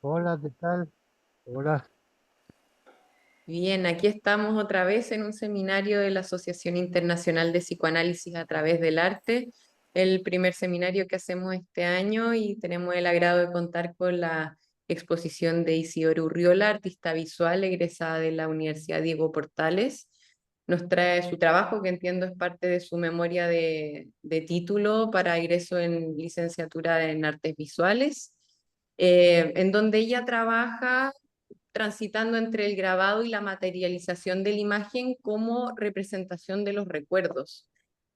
Hola, ¿qué tal? Hola. Bien, aquí estamos otra vez en un seminario de la Asociación Internacional de Psicoanálisis a través del arte, el primer seminario que hacemos este año y tenemos el agrado de contar con la exposición de Isidora Urriola, artista visual egresada de la Universidad Diego Portales. Nos trae su trabajo, que entiendo es parte de su memoria de título para ingreso en licenciatura en artes visuales, en donde ella trabaja transitando entre el grabado y la materialización de la imagen como representación de los recuerdos.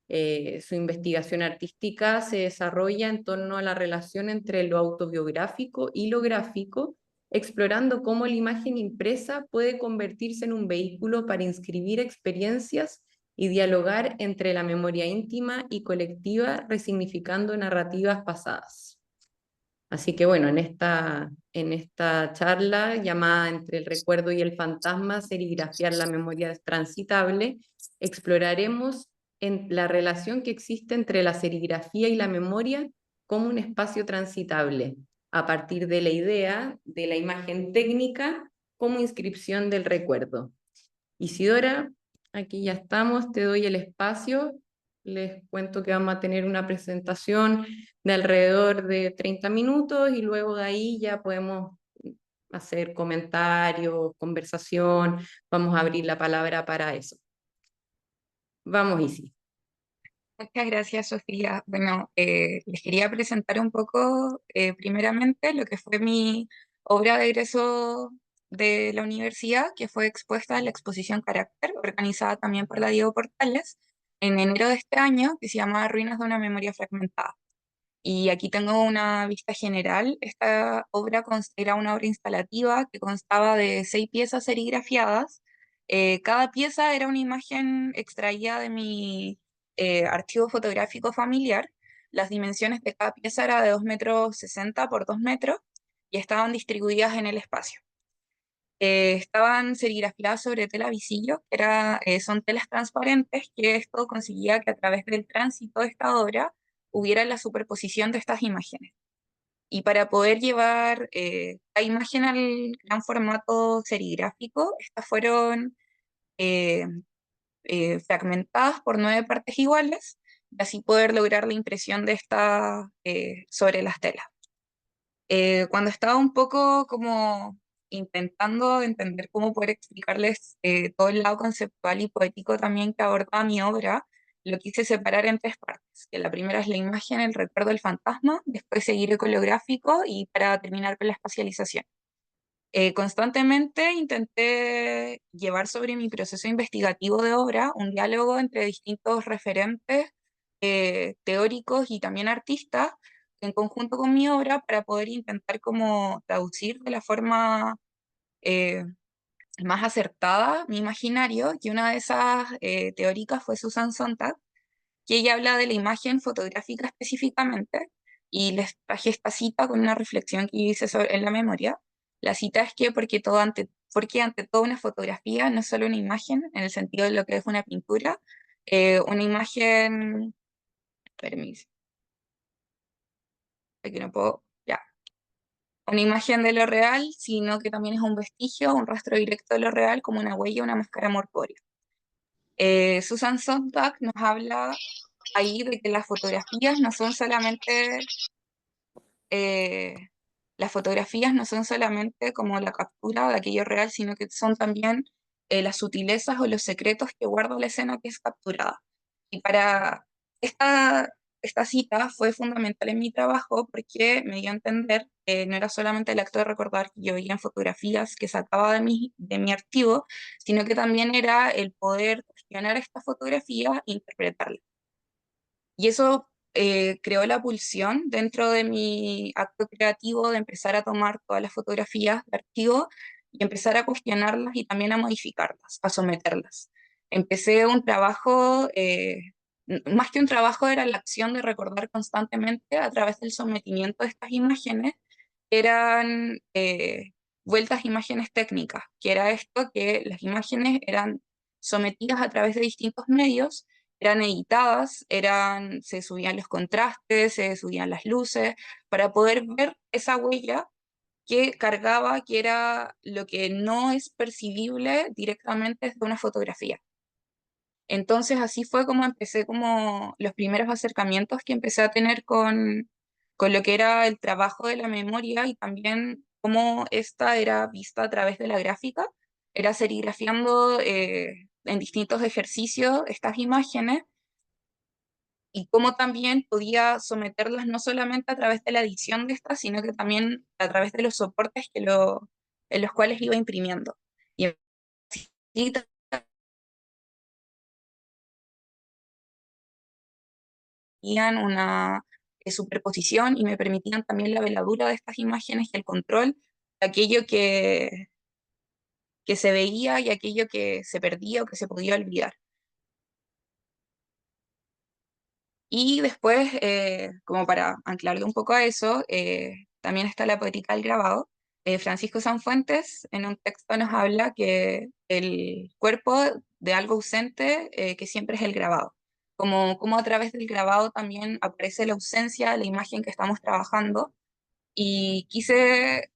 Su investigación artística se desarrolla en torno a la relación entre lo autobiográfico y lo gráfico, explorando cómo la imagen impresa puede convertirse en un vehículo para inscribir experiencias y dialogar entre la memoria íntima y colectiva, resignificando narrativas pasadas. Así que bueno, en esta charla llamada Entre el recuerdo y el fantasma, serigrafiar la memoria transitable, exploraremos la relación que existe entre la serigrafía y la memoria como un espacio transitable, a partir de la idea de la imagen técnica como inscripción del recuerdo. Isidora, aquí ya estamos, te doy el espacio. Les cuento que vamos a tener una presentación de alrededor de 30 minutos y luego de ahí ya podemos hacer comentarios, conversación, vamos a abrir la palabra para eso. Vamos, Isi. Muchas gracias, Sofía. Bueno, les quería presentar un poco, primeramente, lo que fue mi obra de egreso de la universidad, que fue expuesta en la exposición Carácter, organizada también por la Diego Portales, en enero de este año, que se llama Ruinas de una memoria fragmentada. Y aquí tengo una vista general. Esta obra era una obra instalativa que constaba de 6 piezas serigrafiadas. Cada pieza era una imagen extraída de mi archivo fotográfico familiar. Las dimensiones de cada pieza era de 2,60 m por 2 metros y estaban distribuidas en el espacio. Estaban serigrafiadas sobre tela visillo, son telas transparentes, que esto conseguía que a través del tránsito de esta obra hubiera la superposición de estas imágenes. Y para poder llevar la imagen al gran formato serigráfico, estas fueron eh, fragmentadas por 9 partes iguales, y así poder lograr la impresión de esta sobre las telas. Cuando estaba un poco como intentando entender cómo poder explicarles todo el lado conceptual y poético también que aborda mi obra, lo quise separar en 3 partes, que la primera es la imagen, el recuerdo, el fantasma, después seguir con lo gráfico y para terminar con la espacialización. Constantemente intenté llevar sobre mi proceso investigativo de obra un diálogo entre distintos referentes teóricos y también artistas en conjunto con mi obra para poder intentar como traducir de la forma eh, más acertada mi imaginario, y una de esas teóricas fue Susan Sontag, que ella habla de la imagen fotográfica específicamente, y les traje esta cita con una reflexión que hice en la memoria. La cita es que porque ante todo una fotografía no es solo una imagen, en el sentido de lo que es una pintura, una imagen, permiso, aquí no puedo, ya, una imagen de lo real, sino que también es un vestigio, un rastro directo de lo real, como una huella, una máscara morpórea. Susan Sontag nos habla ahí de que las fotografías no son solamente eh, las fotografías no son solamente como la captura de aquello real, sino que son también las sutilezas o los secretos que guarda la escena que es capturada. Y para esta, esta cita fue fundamental en mi trabajo porque me dio a entender que no era solamente el acto de recordar que yo veía en fotografías que sacaba de mi archivo, sino que también era el poder cuestionar esta fotografía e interpretarla. Y eso creó la pulsión dentro de mi acto creativo de empezar a tomar todas las fotografías de archivo y empezar a cuestionarlas y también a modificarlas, a someterlas. Empecé un trabajo, más que un trabajo, era la acción de recordar constantemente a través del sometimiento de estas imágenes. Eran vueltas a imágenes técnicas, que era esto, que las imágenes eran sometidas a través de distintos medios, eran editadas, se subían los contrastes, se subían las luces, para poder ver esa huella que cargaba, que era lo que no es percibible directamente desde una fotografía. Entonces así fue como empecé, como los primeros acercamientos que empecé a tener con lo que era el trabajo de la memoria y también cómo esta era vista a través de la gráfica. Era serigrafiando en distintos ejercicios estas imágenes y cómo también podía someterlas no solamente a través de la edición de estas, sino que también a través de los soportes en los cuales iba imprimiendo. Y así tenían una superposición y me permitían también la veladura de estas imágenes y el control de aquello que se veía y aquello que se perdía o que se podía olvidar. Y después, como para anclarle un poco a eso, también está la poética del grabado. Francisco Sanfuentes en un texto nos habla que el cuerpo de algo ausente, que siempre es el grabado. Como a través del grabado también aparece la ausencia de la imagen que estamos trabajando. Y quise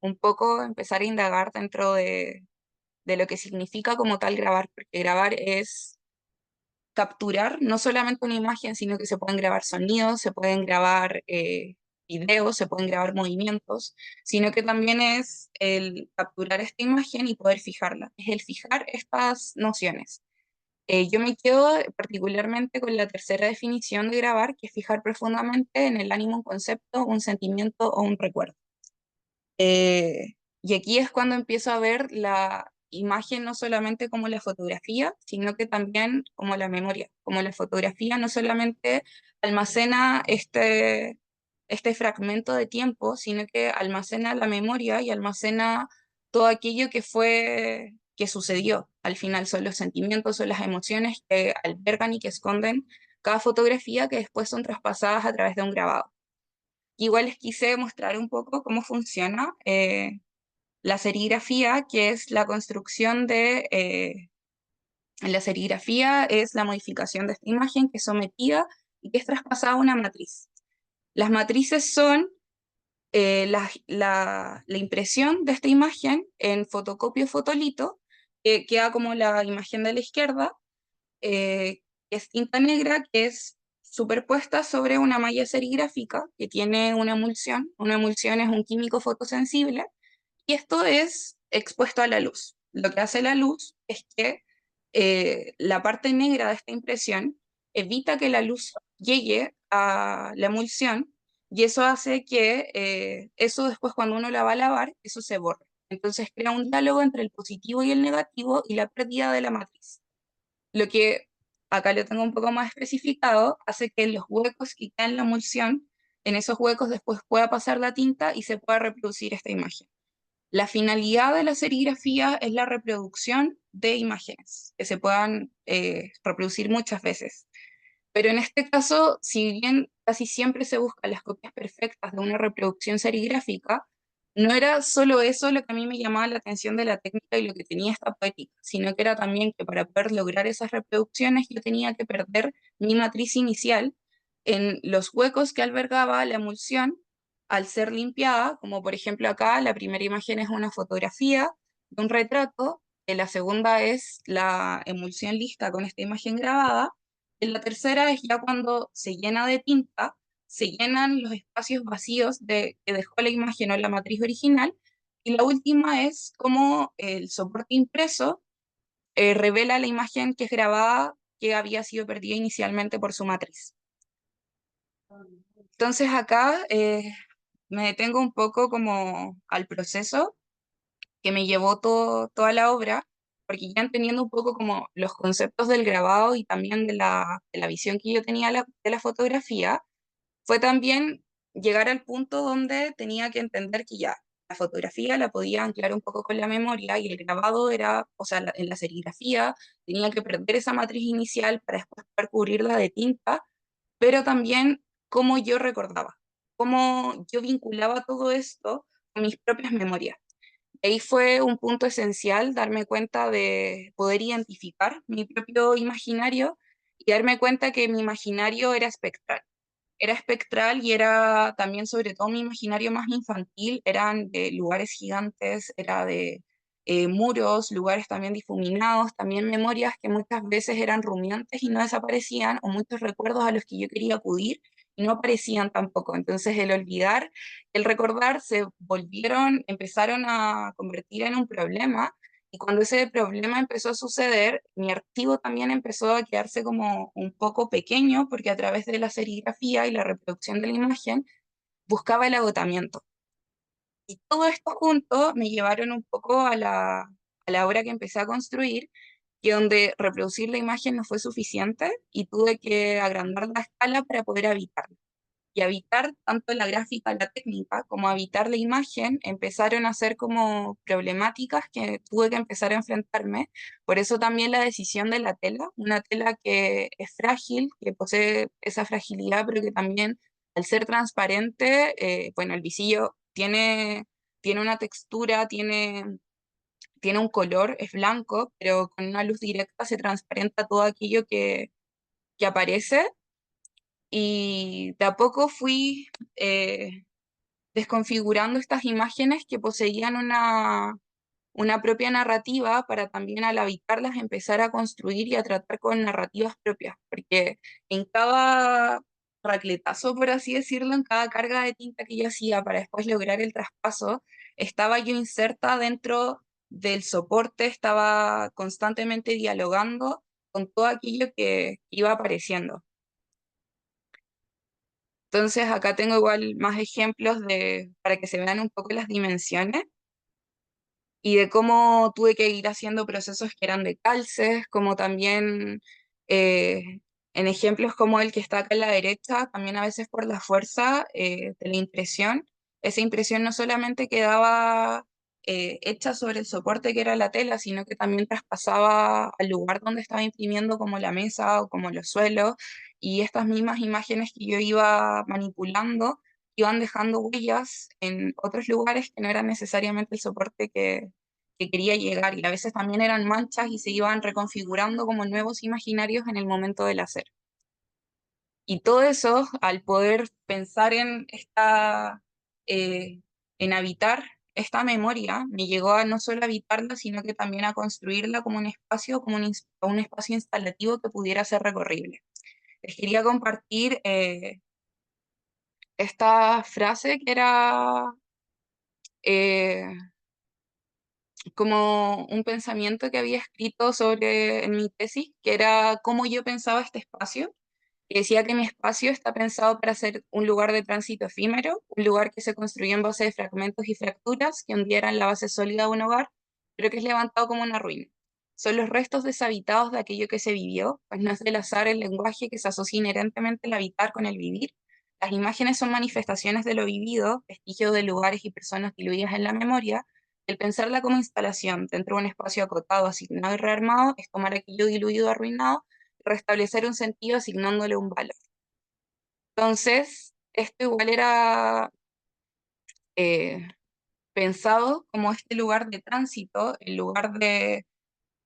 un poco empezar a indagar dentro de lo que significa como tal grabar, porque grabar es capturar no solamente una imagen, sino que se pueden grabar sonidos, se pueden grabar videos, se pueden grabar movimientos, sino que también es el capturar esta imagen y poder fijarla, es el fijar estas nociones. Yo me quedo particularmente con la tercera definición de grabar, que es fijar profundamente en el ánimo un concepto, un sentimiento o un recuerdo. Y aquí es cuando empiezo a ver la imagen no solamente como la fotografía, sino que también como la memoria. Como la fotografía no solamente almacena este fragmento de tiempo, sino que almacena la memoria y almacena todo aquello que sucedió. Al final son los sentimientos, son las emociones que albergan y que esconden cada fotografía que después son traspasadas a través de un grabado. Igual les quise mostrar un poco cómo funciona la serigrafía, que es la construcción la serigrafía es la modificación de esta imagen que es sometida y que es traspasada a una matriz. Las matrices son la impresión de esta imagen en fotocopio fotolito, que queda como la imagen de la izquierda, que es tinta negra, que es superpuesta sobre una malla serigráfica que tiene una emulsión. Una emulsión es un químico fotosensible y esto es expuesto a la luz. Lo que hace la luz es que la parte negra de esta impresión evita que la luz llegue a la emulsión y eso hace que eso después cuando uno la va a lavar, eso se borre. Entonces crea un diálogo entre el positivo y el negativo y la pérdida de la matriz. Lo que acá lo tengo un poco más especificado, hace que los huecos que quedan en la emulsión, en esos huecos después pueda pasar la tinta y se pueda reproducir esta imagen. La finalidad de la serigrafía es la reproducción de imágenes, que se puedan reproducir muchas veces. Pero en este caso, si bien casi siempre se buscan las copias perfectas de una reproducción serigráfica, no era solo eso lo que a mí me llamaba la atención de la técnica y lo que tenía esta poética, sino que era también que para poder lograr esas reproducciones yo tenía que perder mi matriz inicial en los huecos que albergaba la emulsión al ser limpiada, como por ejemplo acá la primera imagen es una fotografía de un retrato, la segunda es la emulsión lista con esta imagen grabada, en la tercera es ya cuando se llena de tinta, se llenan los espacios vacíos que dejó la imagen o la matriz original. Y la última es cómo el soporte impreso revela la imagen que es grabada que había sido perdida inicialmente por su matriz. Entonces acá me detengo un poco como al proceso que me llevó toda la obra, porque ya entendiendo un poco como los conceptos del grabado y también de la visión que yo tenía de la fotografía, fue también llegar al punto donde tenía que entender que ya la fotografía la podía anclar un poco con la memoria y el grabado era, o sea, en la serigrafía tenía que perder esa matriz inicial para después poder cubrirla de tinta, pero también cómo yo recordaba, cómo yo vinculaba todo esto con mis propias memorias. Ahí fue un punto esencial darme cuenta de poder identificar mi propio imaginario y darme cuenta que mi imaginario era espectral. era espectral y era también, sobre todo mi imaginario más infantil, eran de lugares gigantes, era de muros, lugares también difuminados, también memorias que muchas veces eran rumiantes y no desaparecían, o muchos recuerdos a los que yo quería acudir y no aparecían tampoco. Entonces el olvidar, el recordar se volvieron, empezaron a convertir en un problema. Y cuando ese problema empezó a suceder, mi archivo también empezó a quedarse como un poco pequeño, porque a través de la serigrafía y la reproducción de la imagen buscaba el agotamiento. Y todo esto junto me llevaron un poco a la obra que empecé a construir, que donde reproducir la imagen no fue suficiente y tuve que agrandar la escala para poder habitarla. Y habitar tanto la gráfica, la técnica, como habitar la imagen, empezaron a ser como problemáticas que tuve que empezar a enfrentarme. Por eso también la decisión de la tela, una tela que es frágil, que posee esa fragilidad, pero que también al ser transparente, bueno, el visillo tiene una textura, tiene un color, es blanco, pero con una luz directa se transparenta todo aquello que aparece. Y de a poco fui desconfigurando estas imágenes que poseían una propia narrativa para también al habitarlas empezar a construir y a tratar con narrativas propias, porque en cada racletazo, por así decirlo, en cada carga de tinta que yo hacía para después lograr el traspaso, estaba yo inserta dentro del soporte, estaba constantemente dialogando con todo aquello que iba apareciendo. Entonces acá tengo igual más ejemplos para que se vean un poco las dimensiones y de cómo tuve que ir haciendo procesos que eran de calces, como también en ejemplos como el que está acá a la derecha, también a veces por la fuerza de la impresión. Esa impresión no solamente quedaba hecha sobre el soporte que era la tela, sino que también traspasaba al lugar donde estaba imprimiendo, como la mesa o como los suelos, y estas mismas imágenes que yo iba manipulando iban dejando huellas en otros lugares que no eran necesariamente el soporte que quería llegar, y a veces también eran manchas y se iban reconfigurando como nuevos imaginarios en el momento del hacer. Y todo eso, al poder pensar eh, en habitar esta memoria, me llegó a no solo habitarla, sino que también a construirla como un espacio, un espacio instalativo que pudiera ser recorrible. Les quería compartir esta frase que era eh, como un pensamiento que había escrito en mi tesis, que era cómo yo pensaba este espacio, que decía que mi espacio está pensado para ser un lugar de tránsito efímero, un lugar que se construyó en base de fragmentos y fracturas que hundieran la base sólida de un hogar, pero que es levantado como una ruina. Son los restos deshabitados de aquello que se vivió, pues no es del azar el lenguaje que se asocia inherentemente el habitar con el vivir. Las imágenes son manifestaciones de lo vivido, vestigios de lugares y personas diluidas en la memoria. El pensarla como instalación dentro de un espacio acotado, asignado y rearmado, es tomar aquello diluido, arruinado, restablecer un sentido asignándole un valor. Entonces, esto igual era eh, pensado como este lugar de tránsito, el lugar de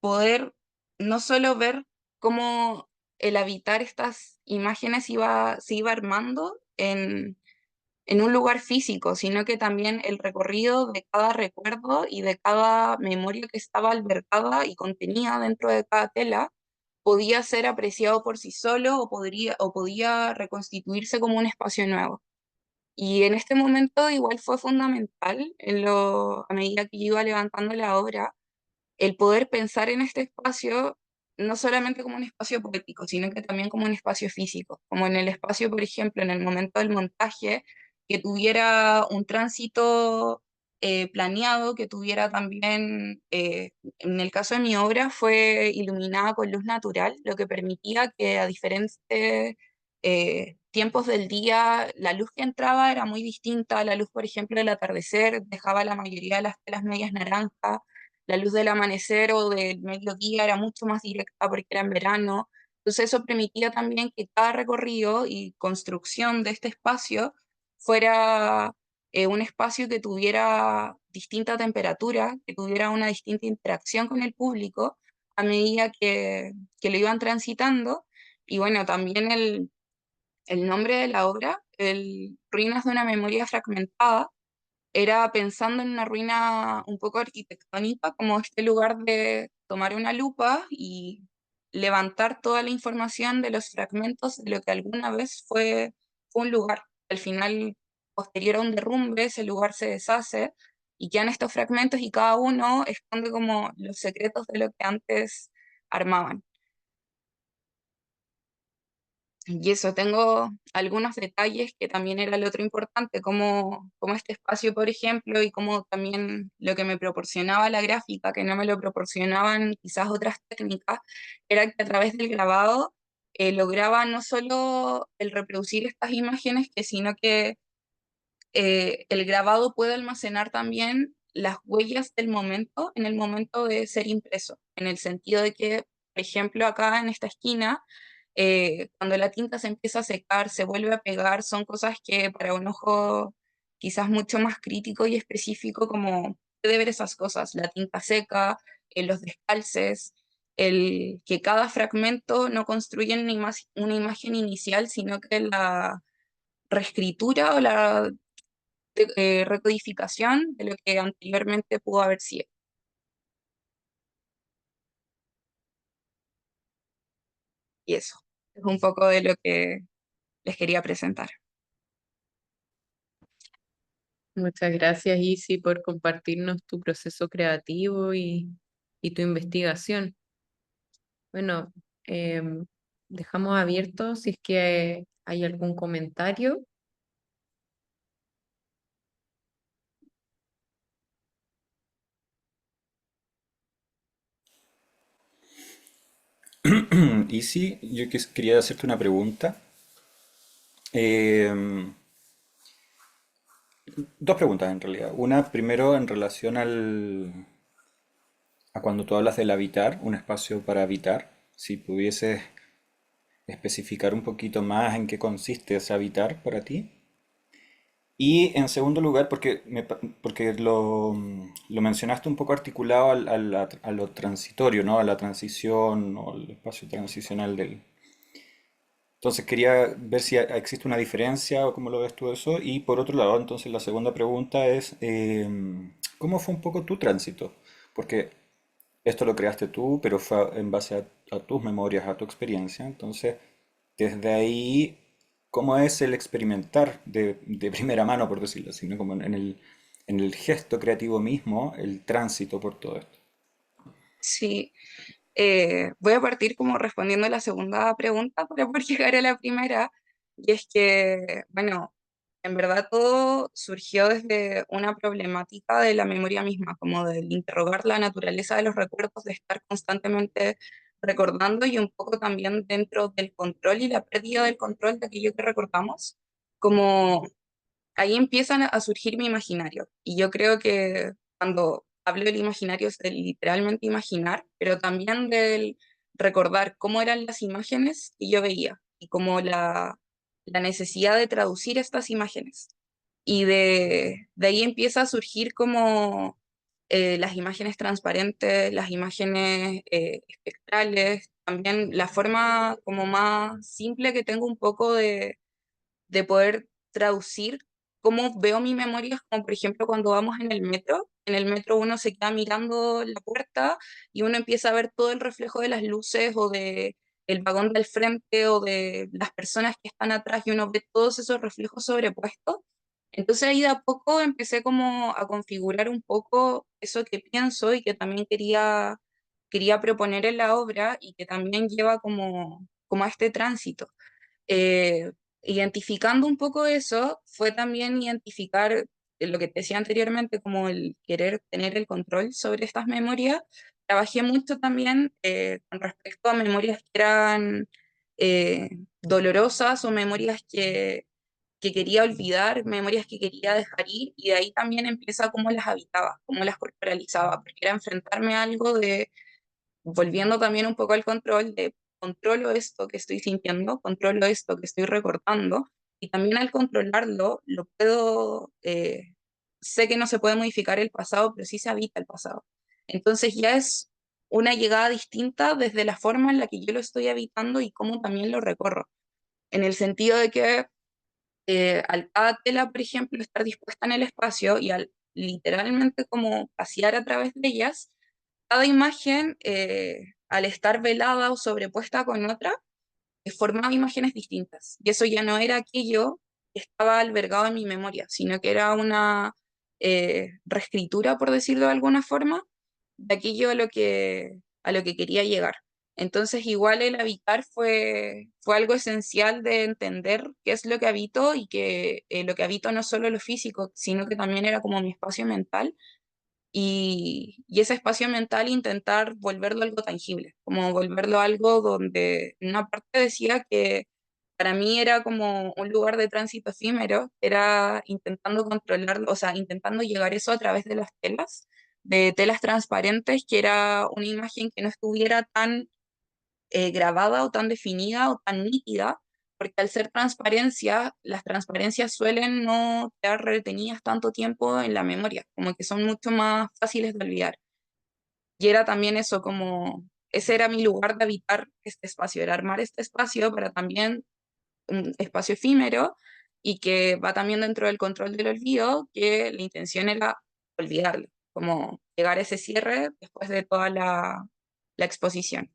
poder no solo ver cómo el habitar estas imágenes se iba armando en un lugar físico, sino que también el recorrido de cada recuerdo y de cada memoria que estaba albergada y contenida dentro de cada tela podía ser apreciado por sí solo o podía reconstituirse como un espacio nuevo. Y en este momento igual fue fundamental, a medida que yo iba levantando la obra, el poder pensar en este espacio no solamente como un espacio poético, sino que también como un espacio físico, como en el espacio, por ejemplo, en el momento del montaje, que tuviera un tránsito planeado, que tuviera también, en el caso de mi obra, fue iluminada con luz natural, lo que permitía que a diferentes tiempos del día la luz que entraba era muy distinta. La luz, por ejemplo, del atardecer dejaba la mayoría de las telas medias naranjas, la luz del amanecer o del mediodía era mucho más directa porque era en verano. Entonces eso permitía también que cada recorrido y construcción de este espacio fuera un espacio que tuviera distinta temperatura, que tuviera una distinta interacción con el público a medida que lo iban transitando. Y bueno, también el nombre de la obra, el Ruinas de una memoria fragmentada, era pensando en una ruina un poco arquitectónica, como este lugar de tomar una lupa y levantar toda la información de los fragmentos de lo que alguna vez fue un lugar. Al final, posterior a un derrumbe, ese lugar se deshace y quedan estos fragmentos y cada uno esconde como los secretos de lo que antes armaban. Y eso, tengo algunos detalles que también era lo otro importante, como este espacio, por ejemplo, y como también lo que me proporcionaba la gráfica, que no me lo proporcionaban quizás otras técnicas, era que a través del grabado lograba no solo el reproducir estas imágenes, sino que el grabado puede almacenar también las huellas del momento en el momento de ser impreso, en el sentido de que, por ejemplo, acá en esta esquina, cuando la tinta se empieza a secar, se vuelve a pegar, son cosas que para un ojo quizás mucho más crítico y específico, como puede ver esas cosas, la tinta seca, los descalces, el que cada fragmento no construye una imagen inicial, sino que la reescritura o la recodificación de lo que anteriormente pudo haber sido. Y eso es un poco de lo que les quería presentar. Muchas gracias, Isi, por compartirnos tu proceso creativo y tu investigación. Bueno, dejamos abierto si es que hay algún comentario. Y sí, yo quería hacerte una pregunta. Eh, Dos preguntas en realidad. Una, primero en relación a cuando tú hablas del habitar, un espacio para habitar. Si pudieses especificar un poquito más en qué consiste ese habitar para ti. Y en segundo lugar, porque lo mencionaste un poco articulado a lo transitorio, ¿no? A la transición o el espacio transicional del. Entonces quería ver si existe una diferencia o cómo lo ves tú eso. Y por otro lado, entonces la segunda pregunta es, ¿cómo fue un poco tu tránsito? Porque esto lo creaste tú, pero fue en base a tus memorias, a tu experiencia. Entonces, desde ahí, ¿cómo es el experimentar de primera mano, por decirlo así, ¿no? Como en el gesto creativo mismo, el tránsito por todo esto? Sí, voy a partir como respondiendo a la segunda pregunta para poder llegar a la primera. Y es que, bueno, en verdad todo surgió desde una problemática de la memoria misma, como del interrogar la naturaleza de los recuerdos, de estar constantemente recordando y un poco también dentro del control y la pérdida del control de aquello que recordamos, como ahí empiezan a surgir mi imaginario. Y yo creo que cuando hablo del imaginario es de literalmente imaginar, pero también del recordar cómo eran las imágenes que yo veía y como la necesidad de traducir estas imágenes. Y de ahí empieza a surgir como las imágenes transparentes, las imágenes espectrales, también la forma como más simple que tengo un poco de poder traducir cómo veo mi memoria, como por ejemplo cuando vamos en el metro uno se queda mirando la puerta y uno empieza a ver todo el reflejo de las luces o de el vagón del frente o de las personas que están atrás y uno ve todos esos reflejos sobrepuestos. Entonces ahí de a poco empecé como a configurar un poco eso que pienso y que también quería proponer en la obra y que también lleva como a este tránsito. Eh, Identificando un poco eso, fue también identificar lo que te decía anteriormente, como el querer tener el control sobre estas memorias. Trabajé mucho también con respecto a memorias que eran eh, dolorosas o memorias que quería olvidar, memorias que quería dejar ir, y de ahí también empieza cómo las habitaba, cómo las corporalizaba, porque era enfrentarme a algo de volviendo también un poco al control de controlo esto que estoy sintiendo, controlo esto que estoy recordando, y también al controlarlo, lo puedo, sé que no se puede modificar el pasado, pero sí se habita el pasado. Entonces ya es una llegada distinta desde la forma en la que yo lo estoy habitando y cómo también lo recorro. en el sentido de que al cada tela, por ejemplo, estar dispuesta en el espacio y al literalmente como pasear a través de ellas, cada imagen, al estar velada o sobrepuesta con otra, formaba imágenes distintas. Y eso ya no era aquello que estaba albergado en mi memoria, sino que era una reescritura, por decirlo de alguna forma, de aquello a lo que quería llegar. Entonces, igual el habitar fue algo esencial de entender qué es lo que habito y que lo que habito no es solo lo físico, sino que también era como mi espacio mental y ese espacio mental intentar volverlo algo tangible, como volverlo algo donde en una parte decía que para mí era como un lugar de tránsito efímero, era intentando controlarlo, o sea, intentando llegar eso a través de telas transparentes, que era una imagen que no estuviera tan grabada o tan definida o tan nítida, porque al ser transparencia, las transparencias suelen no quedar retenidas tanto tiempo en la memoria, como que son mucho más fáciles de olvidar. Y era también eso, como ese era mi lugar de habitar este espacio, era armar este espacio para también un espacio efímero y que va también dentro del control del olvido, que la intención era olvidarlo, como llegar a ese cierre después de toda la exposición.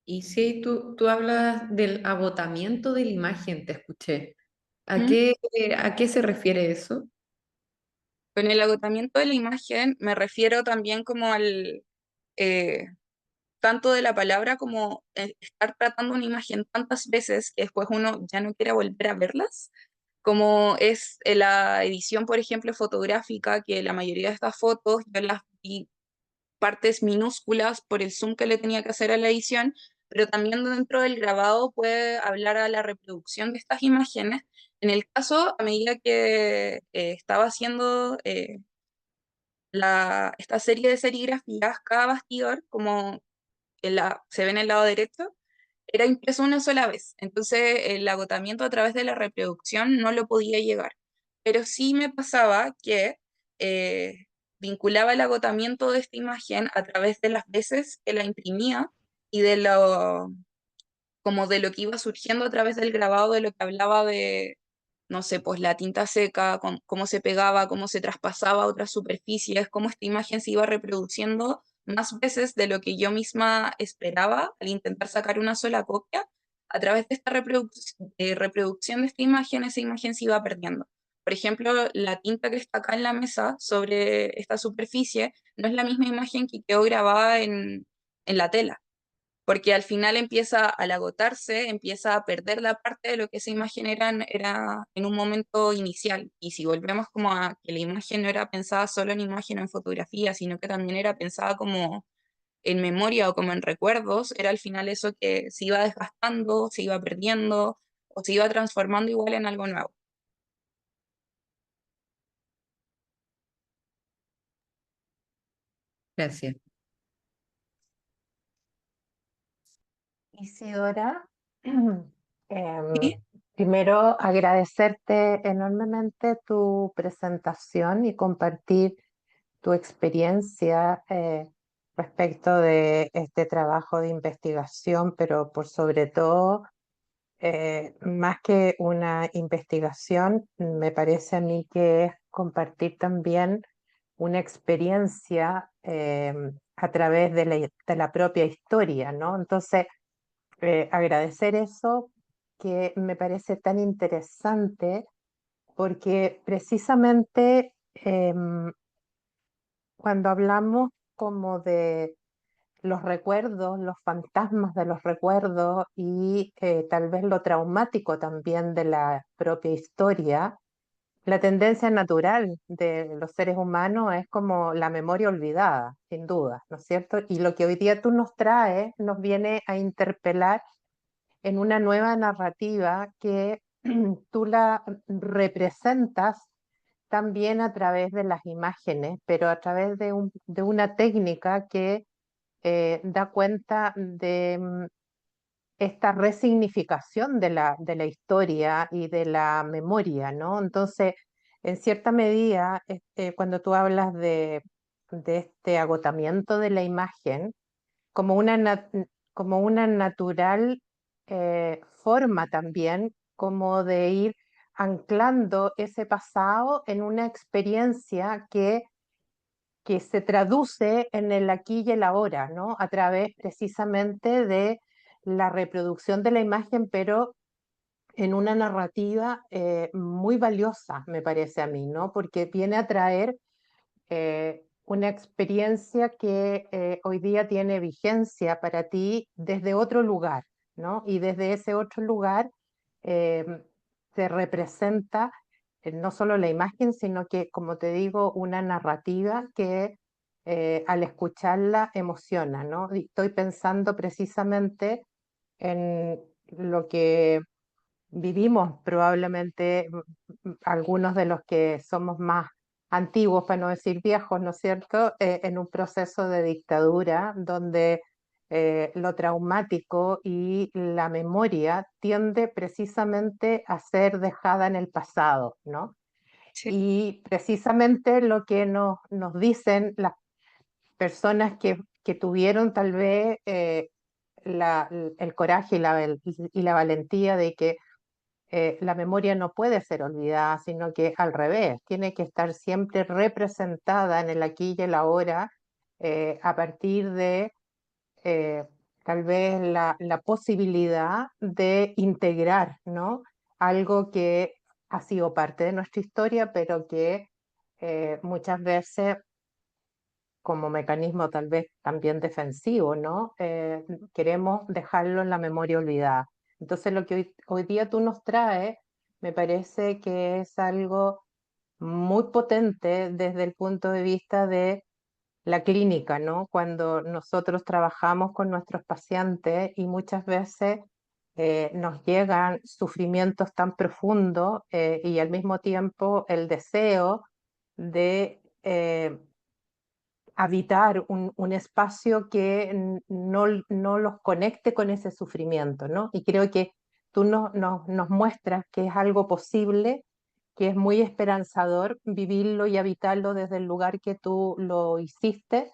Y sí, tú hablas del agotamiento de la imagen, te escuché. ¿Mm? A qué se refiere eso? Con el agotamiento de la imagen me refiero también como al, eh, tanto de la palabra como estar tratando una imagen tantas veces que después uno ya no quiere volver a verlas, como es la edición, por ejemplo, fotográfica, que la mayoría de estas fotos yo las vi partes minúsculas por el zoom que le tenía que hacer a la edición, pero también dentro del grabado puede hablar a la reproducción de estas imágenes. En el caso, a medida que estaba haciendo esta serie de serigrafías, cada bastidor, como se ve en el lado derecho, era impreso una sola vez. Entonces el agotamiento a través de la reproducción no lo podía llegar. Pero sí me pasaba que eh, vinculaba el agotamiento de esta imagen a través de las veces que la imprimía y de lo, como de lo que iba surgiendo a través del grabado, de lo que hablaba de, no sé, pues la tinta seca, cómo se pegaba, cómo se traspasaba a otras superficies, cómo esta imagen se iba reproduciendo más veces de lo que yo misma esperaba al intentar sacar una sola copia. A través de esta reproducción de esta imagen, esa imagen se iba perdiendo. Por ejemplo, la tinta que está acá en la mesa sobre esta superficie no es la misma imagen que quedó grabada en la tela porque al final empieza al agotarse, empieza a perder la parte de lo que esa imagen era en un momento inicial. Y si volvemos como a que la imagen no era pensada solo en imagen o en fotografía, sino que también era pensada como en memoria o como en recuerdos, era al final eso que se iba desgastando, se iba perdiendo o se iba transformando igual en algo nuevo. Gracias. Isidora, em, ¿Sí? primero agradecerte enormemente tu presentación y compartir tu experiencia respecto de este trabajo de investigación, pero por sobre todo, más que una investigación, me parece a mí que es compartir también una experiencia a través de la propia historia, ¿no? Entonces, agradecer eso que me parece tan interesante porque precisamente cuando hablamos como de los recuerdos, los fantasmas de los recuerdos y tal vez lo traumático también de la propia historia, la tendencia natural de los seres humanos es como la memoria olvidada, sin duda, ¿no es cierto? Y lo que hoy día tú nos traes nos viene a interpelar en una nueva narrativa que tú la representas también a través de las imágenes, pero a través de una técnica que da cuenta de esta resignificación de la historia y de la memoria, ¿no? Entonces, en cierta medida, cuando tú hablas de este agotamiento de la imagen, como como una natural forma también como de ir anclando ese pasado en una experiencia que se traduce en el aquí y el ahora, ¿no? A través precisamente de la reproducción de la imagen, pero en una narrativa muy valiosa, me parece a mí, ¿no? Porque viene a traer una experiencia que hoy día tiene vigencia para ti desde otro lugar, ¿no? Y desde ese otro lugar eh, se representa no solo la imagen, sino que, como te digo, una narrativa que al escucharla emociona, ¿no? Y estoy pensando precisamente en lo que vivimos probablemente algunos de los que somos más antiguos, para no decir viejos, ¿no es cierto?, en un proceso de dictadura donde lo traumático y la memoria tiende precisamente a ser dejada en el pasado, ¿no? Sí, Y precisamente lo que nos dicen las personas que tuvieron tal vez el coraje y la valentía de que la memoria no puede ser olvidada, sino que al revés, tiene que estar siempre representada en el aquí y el ahora, a partir de eh, tal vez la posibilidad de integrar, ¿no? Algo que ha sido parte de nuestra historia, pero que muchas veces como mecanismo tal vez también defensivo, ¿no? Queremos dejarlo en la memoria olvidada. Entonces lo que hoy día tú nos traes me parece que es algo muy potente desde el punto de vista de la clínica, ¿no? Cuando nosotros trabajamos con nuestros pacientes y muchas veces nos llegan sufrimientos tan profundos y al mismo tiempo el deseo de habitar un espacio que no los conecte con ese sufrimiento, ¿no? Y creo que tú nos muestras que es algo posible, que es muy esperanzador vivirlo y habitarlo desde el lugar que tú lo hiciste.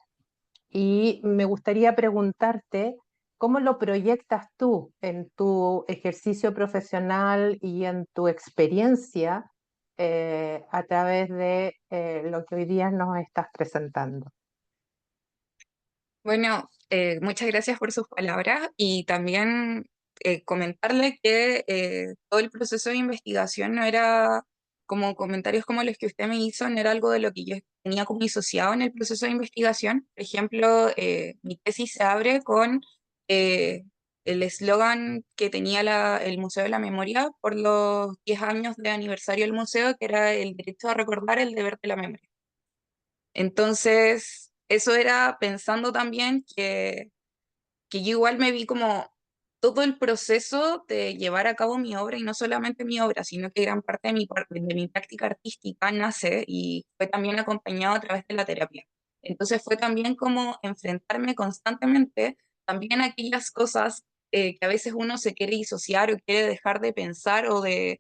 Y me gustaría preguntarte, ¿cómo lo proyectas tú en tu ejercicio profesional y en tu experiencia a través de lo que hoy día nos estás presentando? bueno, muchas gracias por sus palabras y también comentarle que todo el proceso de investigación no era como comentarios como los que usted me hizo, no era algo de lo que yo tenía como disociado en el proceso de investigación. Por ejemplo, mi tesis se abre con eh, el eslogan que tenía el Museo de la Memoria por los 10 años de aniversario del museo, que era el derecho a recordar, el deber de la memoria. Entonces, eso era pensando también que yo igual me vi como todo el proceso de llevar a cabo mi obra, y no solamente mi obra, sino que gran parte de mi práctica artística nace y fue también acompañado a través de la terapia. Entonces fue también como enfrentarme constantemente también a aquellas cosas que a veces uno se quiere disociar o quiere dejar de pensar o de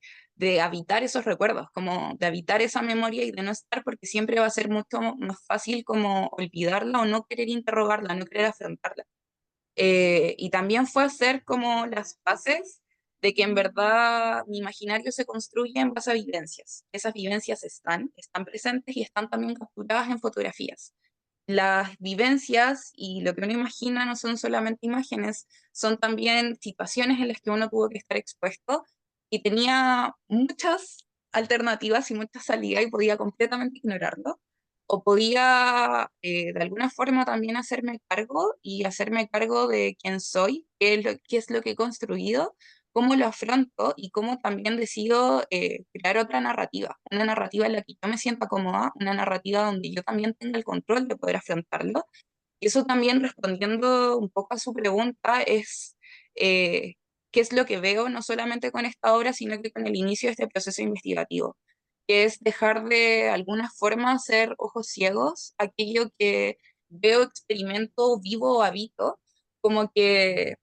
habitar esos recuerdos, como de habitar esa memoria y de no estar, porque siempre va a ser mucho más fácil como olvidarla o no querer interrogarla, no querer afrontarla. Y también fue hacer como las bases de que en verdad mi imaginario se construye en base a vivencias. Esas vivencias están presentes y están también capturadas en fotografías. Las vivencias y lo que uno imagina no son solamente imágenes, son también situaciones en las que uno tuvo que estar expuesto y tenía muchas alternativas y muchas salidas y podía completamente ignorarlo. O podía de alguna forma también hacerme cargo y hacerme cargo de quién soy, qué es lo que he construido, cómo lo afronto y cómo también decido crear otra narrativa, una narrativa en la que yo me sienta cómoda, una narrativa donde yo también tenga el control de poder afrontarlo. Y eso también respondiendo un poco a su pregunta es eh, qué es lo que veo no solamente con esta obra, sino que con el inicio de este proceso investigativo, que es dejar de alguna forma ser ojos ciegos, aquello que veo, experimento, vivo o habito, como que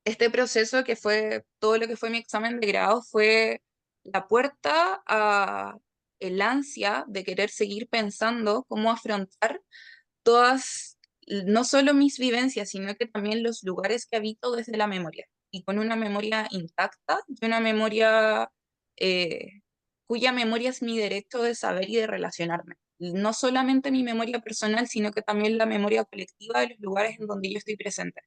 este proceso que fue todo lo que fue mi examen de grado fue la puerta a el ansia de querer seguir pensando cómo afrontar todas no solo mis vivencias, sino que también los lugares que habito desde la memoria, y con una memoria intacta y una memoria eh, cuya memoria es mi derecho de saber y de relacionarme. No solamente mi memoria personal, sino que también la memoria colectiva de los lugares en donde yo estoy presente.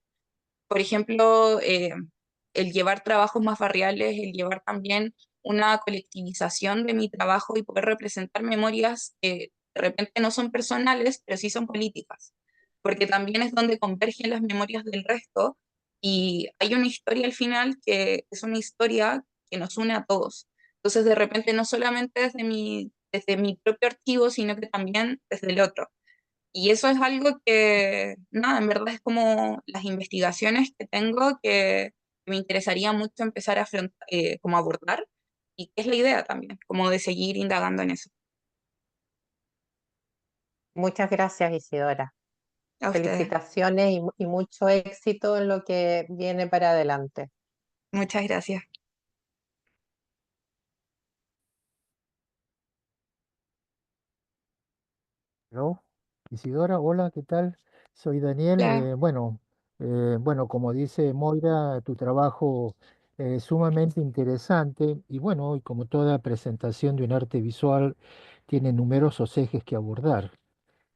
Por ejemplo, el llevar trabajos más barriales, el llevar también una colectivización de mi trabajo y poder representar memorias que de repente no son personales, pero sí son políticas, porque también es donde convergen las memorias del resto y hay una historia al final que es una historia que nos une a todos. Entonces, de repente, no solamente desde mi propio archivo, sino que también desde el otro. Y eso es algo que, nada, en verdad es como las investigaciones que tengo que me interesaría mucho empezar a como abordar, y que es la idea también, como de seguir indagando en eso. Muchas gracias, Isidora. A ustedes, Felicitaciones y mucho éxito en lo que viene para adelante. muchas gracias. ¿Aló? Isidora, hola, ¿qué tal? Soy Daniel. Hola. Bueno, como dice Moira, tu trabajo es sumamente interesante y bueno, y como toda presentación de un arte visual, tiene numerosos ejes que abordar.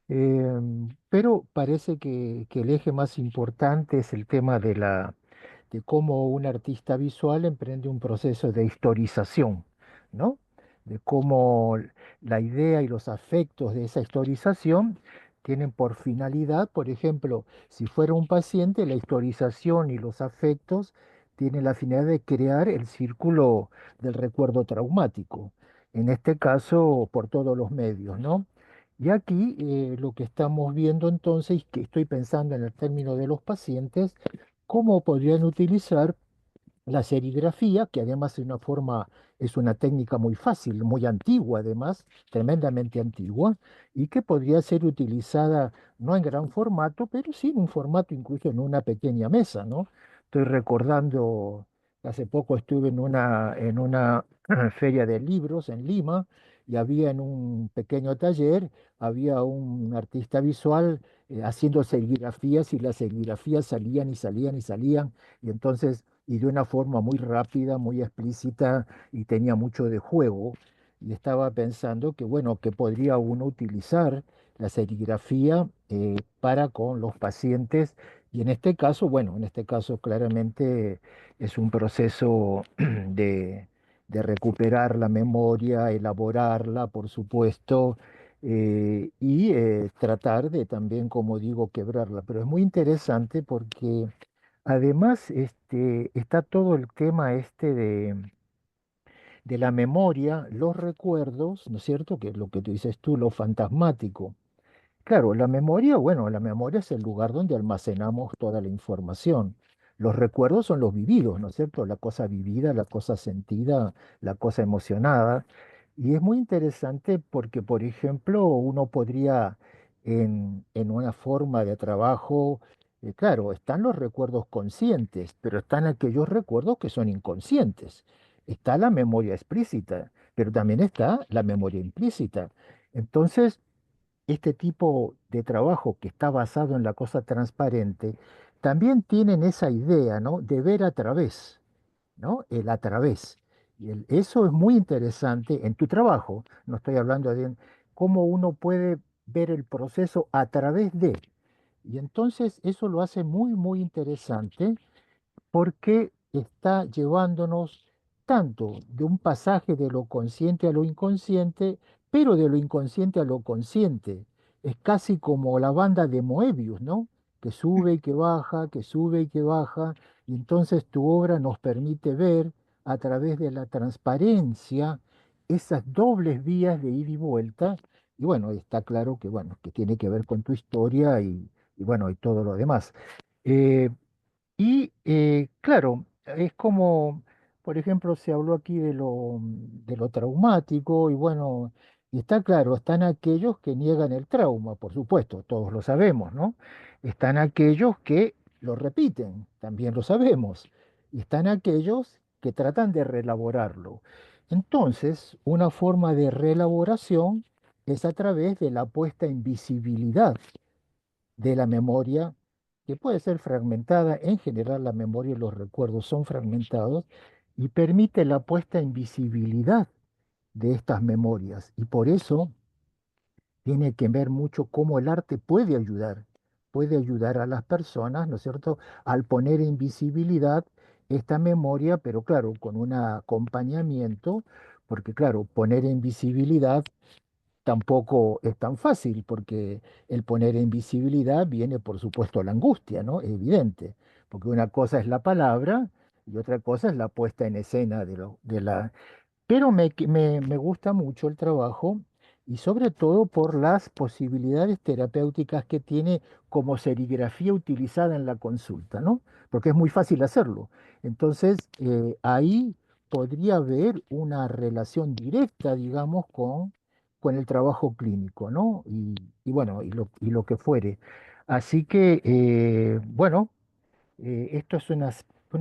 Pero parece que el eje más importante es el tema de cómo un artista visual emprende un proceso de historización, ¿no? De cómo la idea y los afectos de esa historización tienen por finalidad, por ejemplo, si fuera un paciente, la historización y los afectos tienen la finalidad de crear el círculo del recuerdo traumático, en este caso por todos los medios, ¿no? Y aquí lo que estamos viendo entonces, que estoy pensando en el término de los pacientes, cómo podrían utilizar la serigrafía, que además es una técnica muy fácil, muy antigua además, tremendamente antigua, y que podría ser utilizada no en gran formato, pero sí en un formato incluso en una pequeña mesa, ¿no? Estoy recordando, hace poco estuve en una feria de libros en Lima, y había en un pequeño taller, había un artista visual haciendo serigrafías, y las serigrafías salían y salían y salían, y entonces y de una forma muy rápida, muy explícita y tenía mucho de juego. Y estaba pensando que, bueno, que podría uno utilizar la serigrafía para con los pacientes. Y en este caso, bueno, en este caso claramente es un proceso de recuperar la memoria, elaborarla, por supuesto, y tratar de también, como digo, quebrarla. Pero es muy interesante porque además, está todo el tema de la memoria, los recuerdos, ¿no es cierto? Que es lo que tú dices tú, lo fantasmático. Claro, la memoria, bueno, la memoria es el lugar donde almacenamos toda la información. Los recuerdos son los vividos, ¿no es cierto? La cosa vivida, la cosa sentida, la cosa emocionada. Y es muy interesante porque, por ejemplo, uno podría, en una forma de trabajo, claro, están los recuerdos conscientes, pero están aquellos recuerdos que son inconscientes. Está la memoria explícita, pero también está la memoria implícita. Entonces, este tipo de trabajo que está basado en la cosa transparente, también tienen esa idea, ¿no? De ver a través, ¿no? El a través. Eso es muy interesante en tu trabajo. No estoy hablando de cómo uno puede ver el proceso a través de. Y entonces eso lo hace muy, muy interesante porque está llevándonos tanto de un pasaje de lo consciente a lo inconsciente, pero de lo inconsciente a lo consciente. Es casi como la banda de Moebius, ¿no? Que sube y que baja, que sube y que baja, y entonces tu obra nos permite ver a través de la transparencia esas dobles vías de ida y vuelta, y bueno, está claro que, bueno, que tiene que ver con tu historia y bueno, y todo lo demás. Eh, y claro, es como, por ejemplo, se habló aquí de lo traumático y bueno, y está claro, están aquellos que niegan el trauma, por supuesto, todos lo sabemos, ¿no? Están aquellos que lo repiten, también lo sabemos. Y están aquellos que tratan de reelaborarlo. Entonces, una forma de reelaboración es a través de la puesta en visibilidad de la memoria, que puede ser fragmentada. En general, la memoria y los recuerdos son fragmentados y permite la puesta en visibilidad de estas memorias. Y por eso tiene que ver mucho cómo el arte puede ayudar a las personas, ¿no es cierto?, al poner en visibilidad esta memoria, pero claro, con un acompañamiento, porque claro, poner en visibilidad tampoco es tan fácil, porque el poner en visibilidad viene, por supuesto, la angustia, ¿no? Evidente, porque una cosa es la palabra y otra cosa es la puesta en escena de la, pero me gusta mucho el trabajo y sobre todo por las posibilidades terapéuticas que tiene como serigrafía utilizada en la consulta, ¿no? Porque es muy fácil hacerlo. Entonces, ahí podría haber una relación directa, digamos, con el trabajo clínico, ¿no? Y bueno, y lo que fuere. Así que, bueno. Esto es una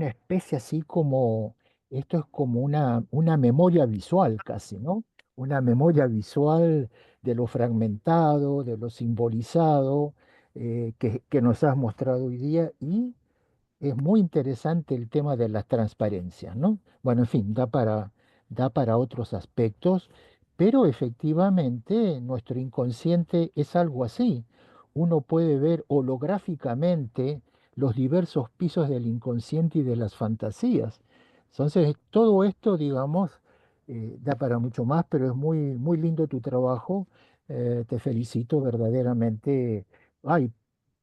especie así como, esto es como una memoria visual casi, ¿no? Una memoria visual de lo fragmentado, de lo simbolizado, que nos has mostrado hoy día y es muy interesante el tema de las transparencias, ¿no? Bueno, en fin, da para otros aspectos, pero efectivamente nuestro inconsciente es algo así. Uno puede ver holográficamente los diversos pisos del inconsciente y de las fantasías. Entonces, todo esto, digamos, da para mucho más, pero es muy, muy lindo tu trabajo. Te felicito verdaderamente. Ay,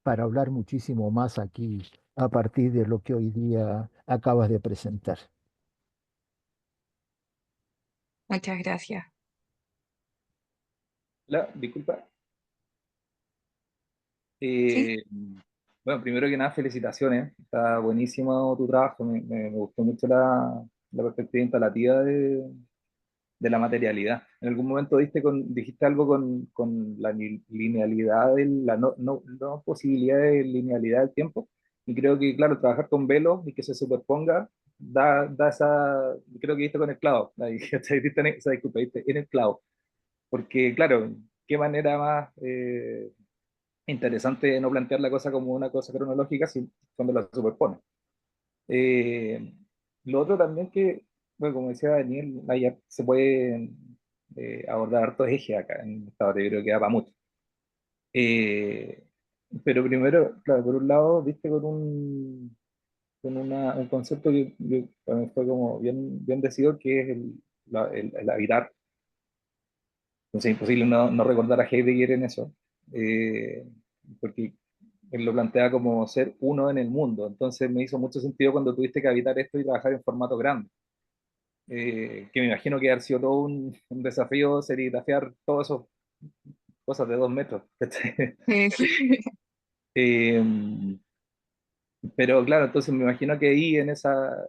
para hablar muchísimo más aquí a partir de lo que hoy día acabas de presentar. Muchas gracias. Disculpa. Sí, Eh, bueno, primero que nada, felicitaciones. Está buenísimo tu trabajo. Me gustó mucho la perspectiva instalativa de la materialidad. En algún momento dijiste algo con la linealidad, la no posibilidad de linealidad del tiempo. Y creo que, claro, trabajar con velos y que se superponga da esa. Creo que diste con el clavo. Ahí, disculpa, diste en el clavo. Porque, claro, qué manera más interesante no plantear la cosa como una cosa cronológica cuando la superpone. Eh, lo otro también que, bueno, como decía Daniel, se puede abordar hartos ejes acá en esta batalla, creo que da para mucho. Eh, pero primero, claro, por un lado, viste un concepto que para mí fue como bien decidido, que es el habitar. Entonces es imposible no recordar a Heidegger en eso, eh, porque él lo plantea como ser uno en el mundo. Entonces me hizo mucho sentido cuando tuviste que habitar esto y trabajar en formato grande. Que me imagino que ha sido todo un desafío serigrafiar todas esas cosas de 2 metros. ¿Cachai? sí. Eh, pero claro, entonces me imagino que ahí en esa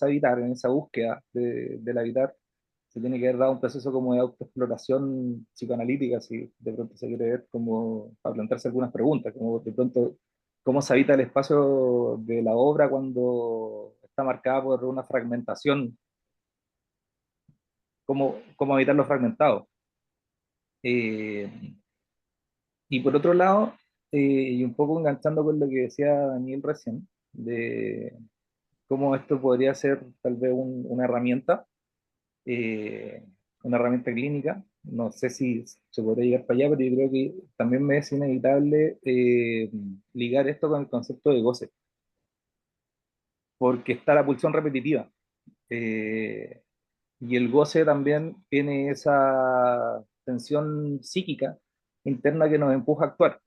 habitar, en esa búsqueda del habitar, se tiene que haber dado un proceso como de autoexploración psicoanalítica, si de pronto se quiere ver, como para plantearse algunas preguntas, como de pronto cómo se habita el espacio de la obra cuando está marcada por una fragmentación, cómo habitar lo fragmentado. Eh, y por otro lado, y un poco enganchando con lo que decía Daniel recién, de cómo esto podría ser tal vez eh, una herramienta clínica. No sé si se podría llegar para allá, pero yo creo que también me es inevitable ligar esto con el concepto de goce, porque está la pulsión repetitiva. eh, y el goce también tiene esa tensión psíquica interna que nos empuja a actuar.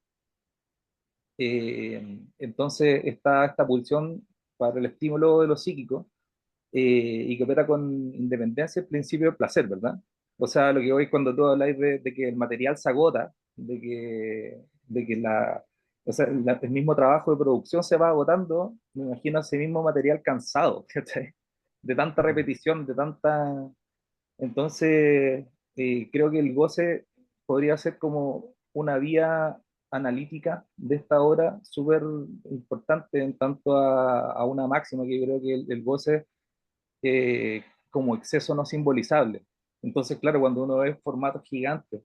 Entonces está esta pulsión para el estímulo de lo psíquico, y que opera con independencia el principio del placer, ¿verdad? O sea, lo que voy cuando tú habláis de que el material se agota, de que o sea, el mismo trabajo de producción se va agotando, me imagino ese mismo material cansado, ¿cachai? De tanta Mm. repetición, de tanta. Entonces, creo que el goce podría ser como una vía analítica de esta obra súper importante en tanto a una máxima que yo creo que el goce como exceso no simbolizable. Entonces, claro, cuando uno ve formatos gigantes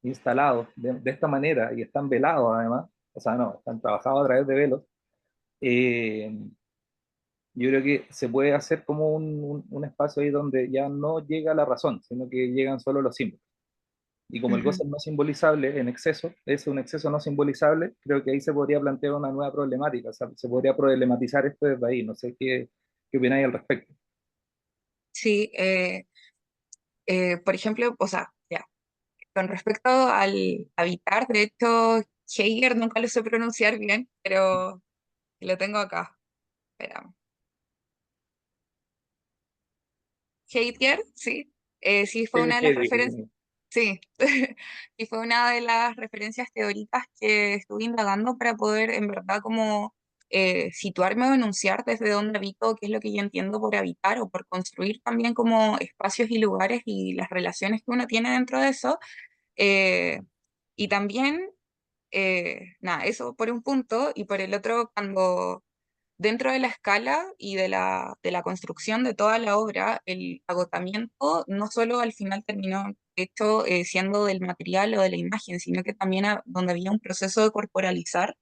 instalados de esta manera y están velados además, o sea, no, están trabajados a través de velos. Eh, yo creo que se puede hacer como un espacio ahí donde ya no llega la razón, sino que llegan solo los símbolos. Y como el Ujú. goce es no simbolizable en exceso, es un exceso no simbolizable, creo que ahí se podría plantear una nueva problemática, o sea, se podría problematizar esto desde ahí, no sé qué opináis al respecto. Sí, por ejemplo, o sea, ya, con respecto al habitar, de hecho, Heiger nunca lo sé pronunciar bien, pero lo tengo acá. Espera. Heidegger, sí. Sí fue una de las referencias, sí, y fue una de las referencias teóricas que estuve indagando para poder en verdad como situarme o enunciar desde dónde habito, qué es lo que yo entiendo por habitar o por construir también como espacios y lugares y las relaciones que uno tiene dentro de eso. Eh, y también, nada, eso por un punto y por el otro, cuando dentro de la escala y de la construcción de toda la obra, el agotamiento no solo al final terminó, de hecho, siendo del material o de la imagen, sino que también donde había un proceso de corporalizar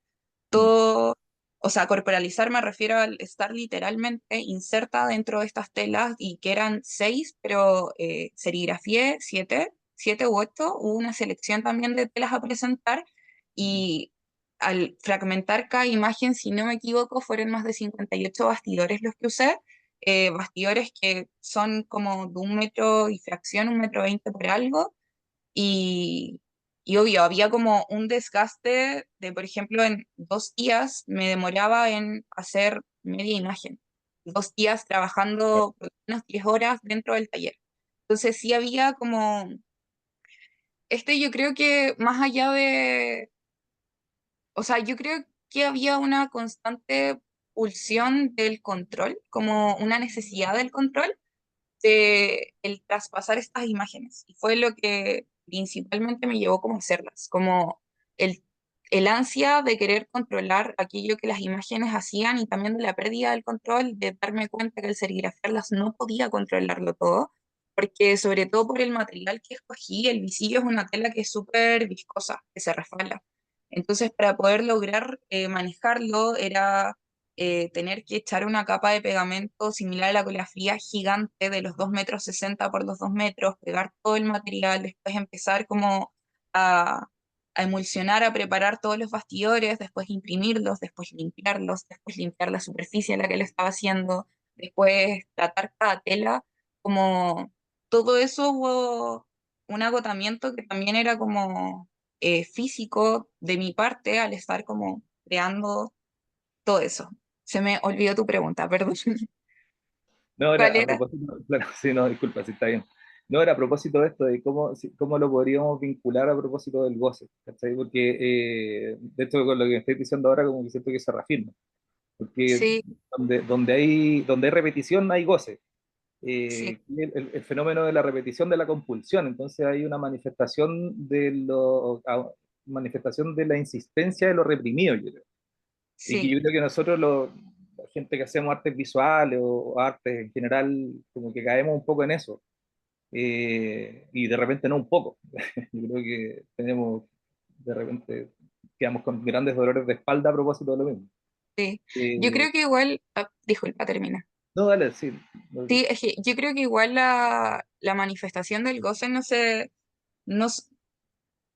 Mm, todo, o sea, corporalizar me refiero al estar literalmente inserta dentro de estas telas y que eran seis, pero serigrafié siete u ocho, hubo una selección también de telas a presentar y al fragmentar cada imagen, si no me equivoco, fueron más de 58 bastidores los que usé, bastidores que son como de 1 metro y fracción, 1,20 m por algo, y, y obvio, había como un desgaste de, por ejemplo, en 2 días me demoraba en hacer media imagen. 2 días trabajando por lo menos 10 horas dentro del taller. Entonces sí había como, yo creo que más allá de, o sea, yo creo que había una constante pulsión del control, como una necesidad del control de el traspasar estas imágenes. Y fue lo que principalmente me llevó como a hacerlas, como el, el ansia de querer controlar aquello que las imágenes hacían y también de la pérdida del control, de darme cuenta que al serigrafiarlas no podía controlarlo todo, porque sobre todo por el material que escogí, el visillo es una tela que es súper viscosa, que se resbala. Entonces, para poder lograr manejarlo era tener que echar una capa de pegamento similar a la colafría gigante de los 2,60 m por los 2 metros, pegar todo el material, después empezar como a, a emulsionar, a preparar todos los bastidores, después imprimirlos, después limpiar la superficie en la que lo estaba haciendo, después tratar cada tela, como todo eso hubo un agotamiento que también era como físico de mi parte al estar como creando todo eso. Se me olvidó tu pregunta, perdón. no, era ¿Cuál a era? propósito, claro, sí, no, disculpa, sí está bien. No, era a propósito de esto, de cómo lo podríamos vincular a propósito del goce, ¿cachai? Porque, de hecho, con lo que me estoy diciendo ahora, como que siento que se reafirma, porque Sí, donde hay repetición hay goce. sí, Y el fenómeno de la repetición de la compulsión, entonces hay una manifestación de la insistencia de lo reprimido, yo creo. Y que sí, yo creo que nosotros, la gente que hacemos artes visuales o artes en general, como que caemos un poco en eso. Y de repente no un poco. Yo creo que de repente, quedamos con grandes dolores de espalda a propósito de lo mismo. sí. Yo Eh, creo que igual, disculpa, termina. no, dale, sí. No, Sí, es que yo creo que igual la manifestación del goce no,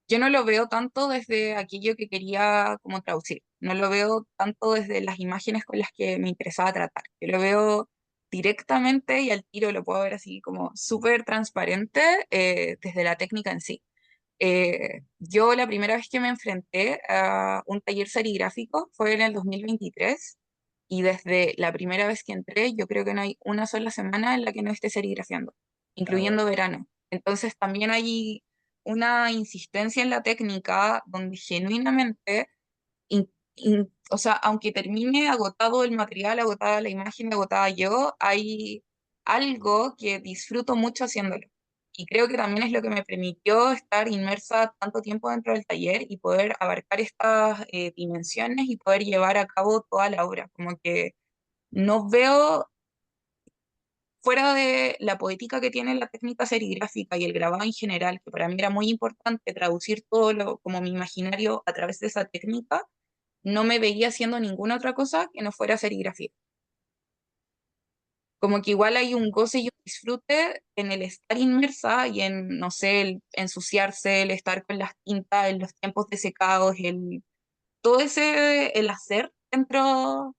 yo no lo veo tanto desde aquello que quería como traducir, no lo veo tanto desde las imágenes con las que me interesaba tratar, yo lo veo directamente y al tiro lo puedo ver así como súper transparente desde la técnica en sí. Yo la primera vez que me enfrenté a un taller serigráfico fue en el 2023 y desde la primera vez que entré yo creo que no hay una sola semana en la que no esté serigrafiando, ah, bueno. incluyendo verano. Entonces también hay una insistencia en la técnica donde genuinamente, o sea, aunque termine agotado el material, agotada la imagen, agotada yo, hay algo que disfruto mucho haciéndolo. Y creo que también es lo que me permitió estar inmersa tanto tiempo dentro del taller y poder abarcar estas dimensiones y poder llevar a cabo toda la obra. Como que no veo, fuera de la poética que tiene la técnica serigráfica y el grabado en general, que para mí era muy importante traducir todo lo, como mi imaginario a través de esa técnica, no me veía haciendo ninguna otra cosa que no fuera serigrafía. Como que igual hay un goce y un disfrute en el estar inmersa y en, no sé, el ensuciarse, el estar con las tintas, en los tiempos de secados, todo ese, el hacer dentro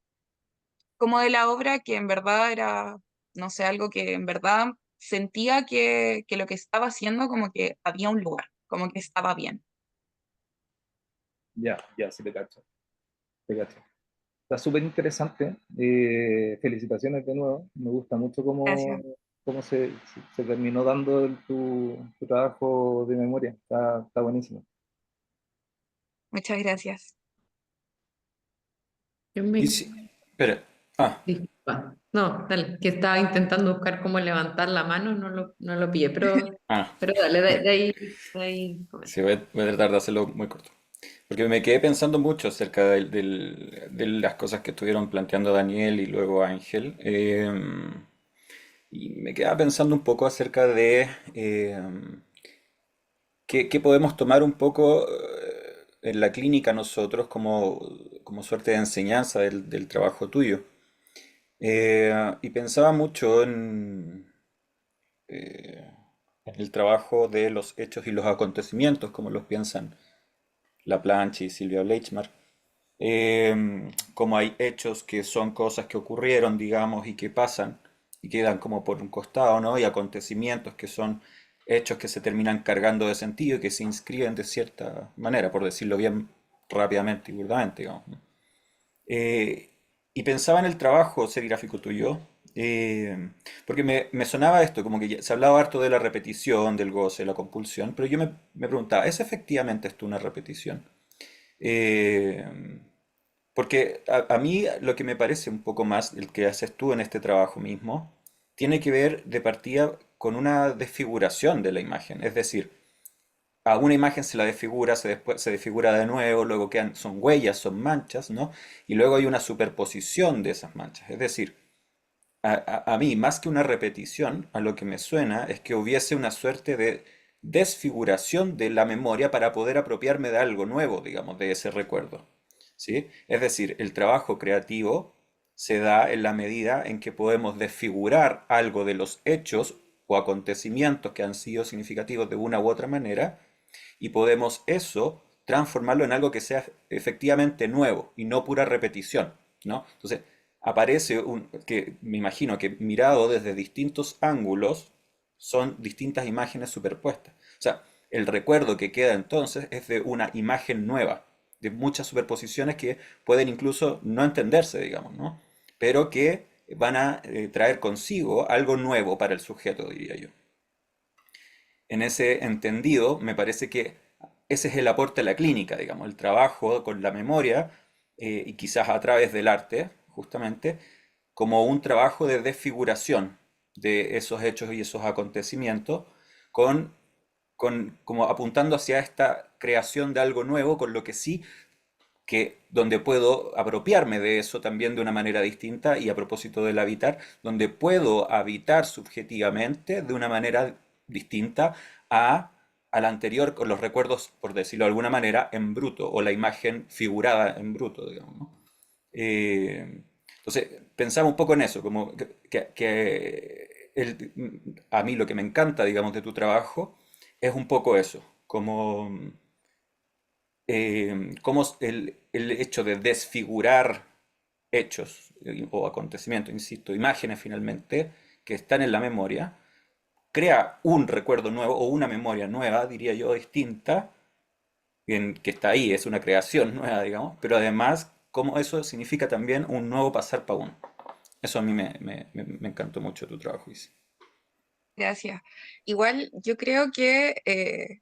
como de la obra que en verdad era, no sé, algo que en verdad sentía que lo que estaba haciendo como que había un lugar, como que estaba bien. Ya, ya, sí te cacho, te cacho. Está súper interesante. Felicitaciones de nuevo. Me gusta mucho Gracias, cómo se terminó dando tu trabajo de memoria. Está buenísimo. muchas gracias. Yo Y me... sí, espera. Ah, Disculpa. No, dale, que estaba intentando buscar cómo levantar la mano, no lo pillé, ah, pero dale, ya. de ahí comenta. Sí, voy a tratar de hacerlo muy corto. Porque me quedé pensando mucho acerca de las cosas que estuvieron planteando Daniel y luego Ángel. Y me quedaba pensando un poco acerca de qué podemos tomar un poco en la clínica nosotros como suerte de enseñanza del trabajo tuyo. Y pensaba mucho eh, en el trabajo de los hechos y los acontecimientos, como los piensan Laplanche y Silvia Bleichmar. Como hay hechos que son cosas que ocurrieron, digamos, y que pasan y quedan como por un costado, ¿no? Y acontecimientos que son hechos que se terminan cargando de sentido y que se inscriben de cierta manera, por decirlo bien rápidamente y burdamente, digamos, ¿no? Eh, y pensaba en el trabajo serigráfico tuyo, porque me sonaba esto, como que se hablaba harto de la repetición, del goce, de la compulsión, pero yo me preguntaba, ¿es efectivamente esto una repetición? Eh, Porque a mí lo que me parece un poco más el que haces tú en este trabajo mismo, tiene que ver de partida con una desfiguración de la imagen. Es decir, a una imagen se la desfigura, después se desfigura de nuevo, luego quedan, son huellas, son manchas, ¿no? Y luego hay una superposición de esas manchas. Es decir, a mí, más que una repetición, a lo que me suena es que hubiese una suerte de desfiguración de la memoria para poder apropiarme de algo nuevo, digamos, de ese recuerdo. ¿Sí? Es decir, el trabajo creativo se da en la medida en que podemos desfigurar algo de los hechos o acontecimientos que han sido significativos de una u otra manera y podemos eso transformarlo en algo que sea efectivamente nuevo y no pura repetición, ¿no? Entonces, aparece que me imagino que mirado desde distintos ángulos son distintas imágenes superpuestas. O sea, el recuerdo que queda entonces es de una imagen nueva, de muchas superposiciones que pueden incluso no entenderse, digamos, ¿no? Pero que van a traer consigo algo nuevo para el sujeto, diría yo. En ese entendido, me parece que ese es el aporte a la clínica, digamos, el trabajo con la memoria y quizás a través del arte, justamente, como un trabajo de desfiguración de esos hechos y esos acontecimientos, con, como apuntando hacia esta creación de algo nuevo, con lo que sí que donde puedo apropiarme de eso también de una manera distinta y a propósito del habitar, donde puedo habitar subjetivamente de una manera distinta a, al anterior con los recuerdos, por decirlo de alguna manera, en bruto o la imagen figurada en bruto, digamos, ¿no? Entonces, pensaba un poco en eso, como a mí lo que me encanta, digamos, de tu trabajo es un poco eso, como cómo el hecho de desfigurar hechos o acontecimientos, insisto, imágenes finalmente, que están en la memoria, crea un recuerdo nuevo o una memoria nueva, diría yo, distinta, que está ahí, es una creación nueva, digamos, pero además, cómo eso significa también un nuevo pasar para uno. Eso a mí me encantó mucho tu trabajo, Isi. Gracias. Igual yo creo que,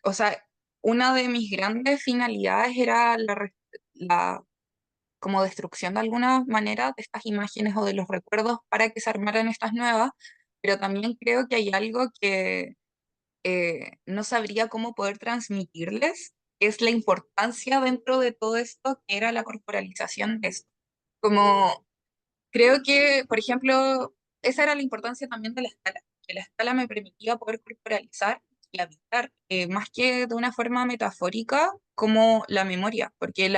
o sea, una de mis grandes finalidades era la como destrucción de alguna manera de estas imágenes o de los recuerdos para que se armaran estas nuevas, pero también creo que hay algo que no sabría cómo poder transmitirles, que es la importancia dentro de todo esto que era la corporalización de esto. Como creo que, por ejemplo, esa era la importancia también de la escala, que la escala me permitía poder corporalizar y habitar, más que de una forma metafórica, como la memoria, porque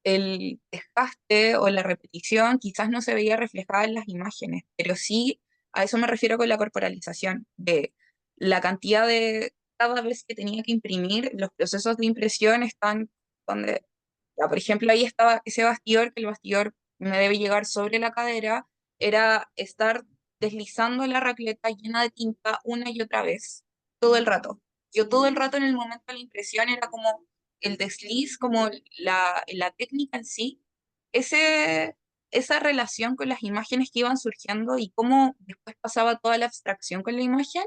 el desgaste o la repetición quizás no se veía reflejada en las imágenes, pero sí a eso me refiero con la corporalización, de la cantidad de cada vez que tenía que imprimir, los procesos de impresión están donde, ya, por ejemplo, ahí estaba ese bastidor, que el bastidor me debe llegar sobre la cadera, era estar deslizando la raqueta llena de tinta una y otra vez, todo el rato. Yo todo el rato en el momento de la impresión era como el desliz, como la técnica en sí, ese, esa relación con las imágenes que iban surgiendo y cómo después pasaba toda la abstracción con la imagen,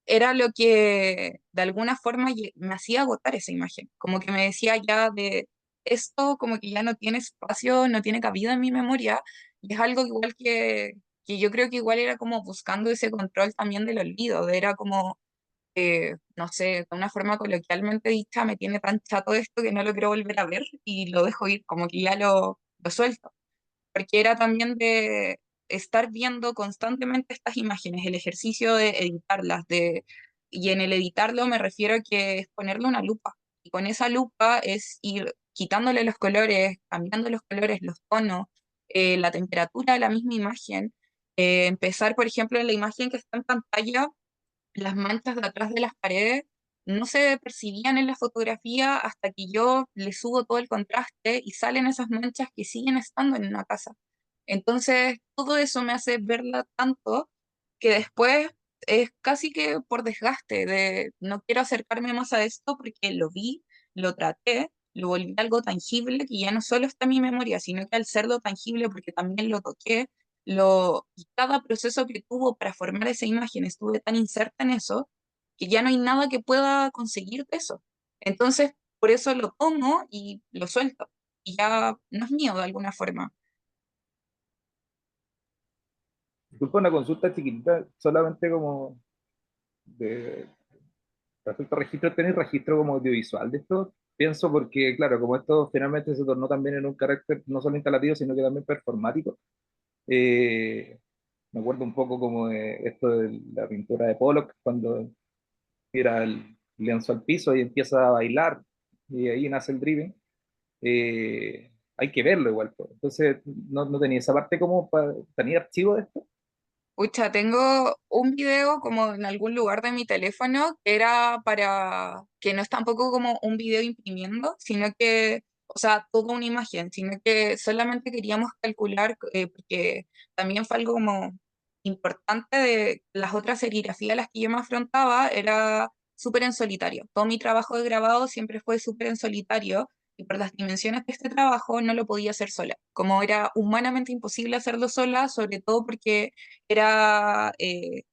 era lo que de alguna forma me hacía agotar esa imagen, como que me decía ya de esto, como que ya no tiene espacio, no tiene cabida en mi memoria, y es algo igual que yo creo que igual era como buscando ese control también del olvido, era como no sé, de una forma coloquialmente dicha, me tiene tan chato esto que no lo quiero volver a ver y lo dejo ir, como que ya lo suelto. Porque era también de estar viendo constantemente estas imágenes, el ejercicio de editarlas, y en el editarlo me refiero a que es ponerle una lupa. Y con esa lupa es ir quitándole los colores, cambiando los colores, los tonos, la temperatura de la misma imagen. Empezar, por ejemplo, en la imagen que está en pantalla, las manchas de atrás de las paredes no se percibían en la fotografía hasta que yo le subo todo el contraste y salen esas manchas que siguen estando en una casa. Entonces, todo eso me hace verla tanto que después es casi que por desgaste de no quiero acercarme más a esto porque lo vi, lo traté, lo volví algo tangible que ya no solo está en mi memoria, sino que al serlo tangible porque también lo toqué, y cada proceso que tuvo para formar esa imagen estuve tan inserta en eso que ya no hay nada que pueda conseguir de eso. Entonces, por eso lo tomo y lo suelto. Y ya no es mío de alguna forma. Disculpa, una consulta chiquitita, solamente como de respecto a registro, ¿tenés registro como audiovisual de esto? Pienso porque, claro, como esto finalmente se tornó también en un carácter no solo instalativo, sino que también performático. eh, Me acuerdo un poco como de esto de la pintura de Pollock, cuando tira el lienzo al piso y empieza a bailar, y ahí nace el driven. Hay que verlo igual, pues. Entonces, no tenía esa parte como para... ¿Tenía archivo de esto? Pucha, tengo un video como en algún lugar de mi teléfono que era para, que no es tampoco como un video imprimiendo, sino que, o sea, toda una imagen, sino que solamente queríamos calcular, porque también fue algo como importante de las otras serigrafías a las que yo me afrontaba, era súper en solitario. Todo mi trabajo de grabado siempre fue súper en solitario. Y por las dimensiones de este trabajo no lo podía hacer sola, como era humanamente imposible hacerlo sola, sobre todo porque era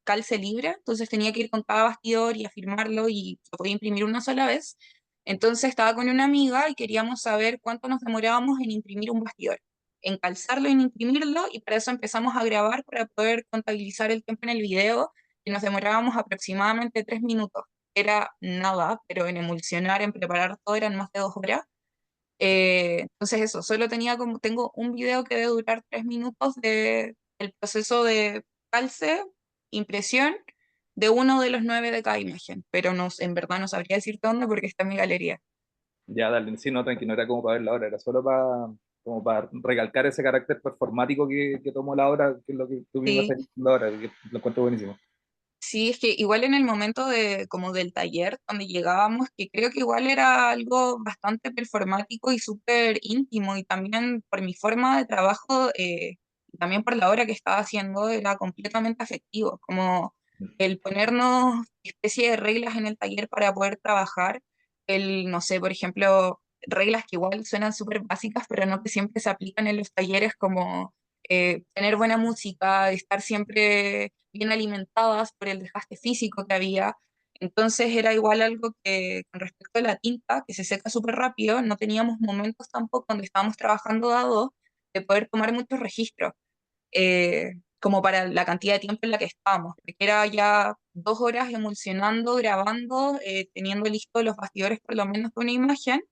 calce libre, entonces tenía que ir con cada bastidor y a firmarlo y lo podía imprimir una sola vez. Entonces estaba con una amiga y queríamos saber cuánto nos demorábamos en imprimir un bastidor, en calzarlo y en imprimirlo, y para eso empezamos a grabar para poder contabilizar el tiempo en el video, y nos demorábamos aproximadamente 3 minutos. Era nada, pero en emulsionar, en preparar todo eran más de 2 horas. Entonces eso, solo tenía como, tengo un video que debe durar 3 minutos el proceso de calce, impresión de uno de los 9 de cada imagen, pero no, en verdad no sabría decirte dónde porque está en mi galería. Ya, dale, sí, no, tranqui, no era como para ver la obra, era solo para, como para recalcar ese carácter performático que tomó la obra, que es lo que tú misma Sí, estás diciendo ahora, que lo encuentro buenísimo. sí, es que igual en el momento de como del taller donde llegábamos, que creo que igual era algo bastante performático y súper íntimo, y también por mi forma de trabajo, y también por la obra que estaba haciendo, era completamente afectivo, como el ponernos especie de reglas en el taller para poder trabajar, el, no sé, por ejemplo, reglas que igual suenan súper básicas, pero no que siempre se aplican en los talleres, como tener buena música, estar siempre bien alimentadas por el desgaste físico que había. Entonces era igual algo que con respecto a la tinta, que se seca súper rápido, no teníamos momentos tampoco donde estábamos trabajando dados de poder tomar muchos registros, como para la cantidad de tiempo en la que estábamos, porque era ya 2 horas emulsionando, grabando, teniendo listos los bastidores por lo menos de una imagen,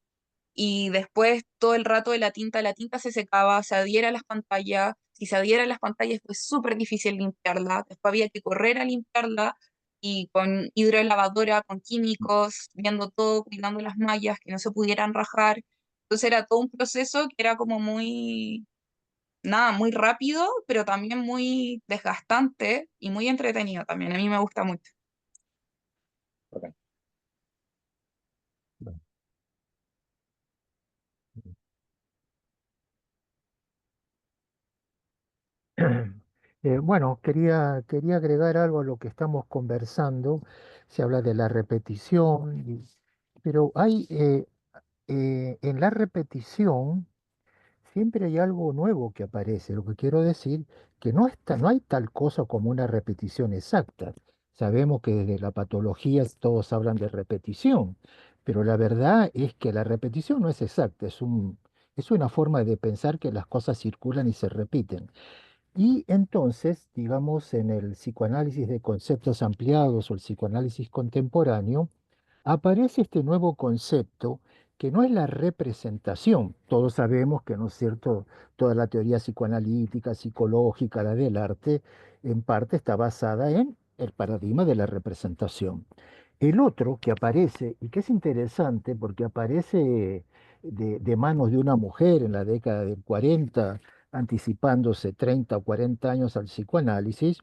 y después todo el rato de la tinta se secaba, se adhiera a las pantallas, si se adhiera a las pantallas fue súper difícil limpiarla, después había que correr a limpiarla y con hidrolavadora, con químicos, viendo todo, cuidando las mallas, que no se pudieran rajar. Entonces era todo un proceso que era como muy, nada, muy rápido, pero también muy desgastante y muy entretenido también. A mí me gusta mucho. Bacán. Bueno. Bueno, quería agregar algo a lo que estamos conversando. Se habla de la repetición, pero hay en la repetición siempre hay algo nuevo que aparece. Lo que quiero decir que no hay tal cosa como una repetición exacta. Sabemos que desde la patología todos hablan de repetición, pero la verdad es que la repetición no es exacta, es una forma de pensar que las cosas circulan y se repiten. Y entonces, digamos, en el psicoanálisis de conceptos ampliados o el psicoanálisis contemporáneo, aparece este nuevo concepto que no es la representación. Todos sabemos que, ¿no es cierto?, toda la teoría psicoanalítica, psicológica, la del arte, en parte está basada en el paradigma de la representación. El otro que aparece, y que es interesante porque aparece de manos de una mujer en la década del 40, anticipándose 30 o 40 años al psicoanálisis,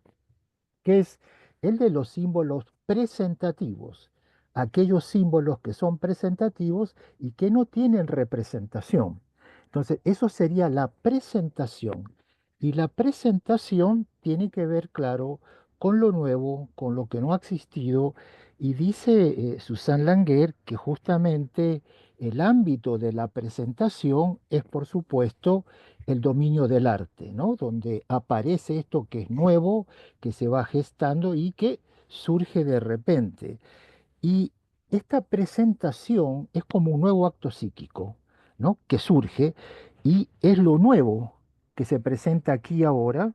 que es el de los símbolos presentativos, aquellos símbolos que son presentativos y que no tienen representación. Entonces, eso sería la presentación. Y la presentación tiene que ver, claro, con lo nuevo, con lo que no ha existido. Y dice Susan Langer que justamente el ámbito de la presentación es, por supuesto, el dominio del arte, ¿no? Donde aparece esto que es nuevo, que se va gestando y que surge de repente. Y esta presentación es como un nuevo acto psíquico, ¿no? Que surge y es lo nuevo que se presenta aquí ahora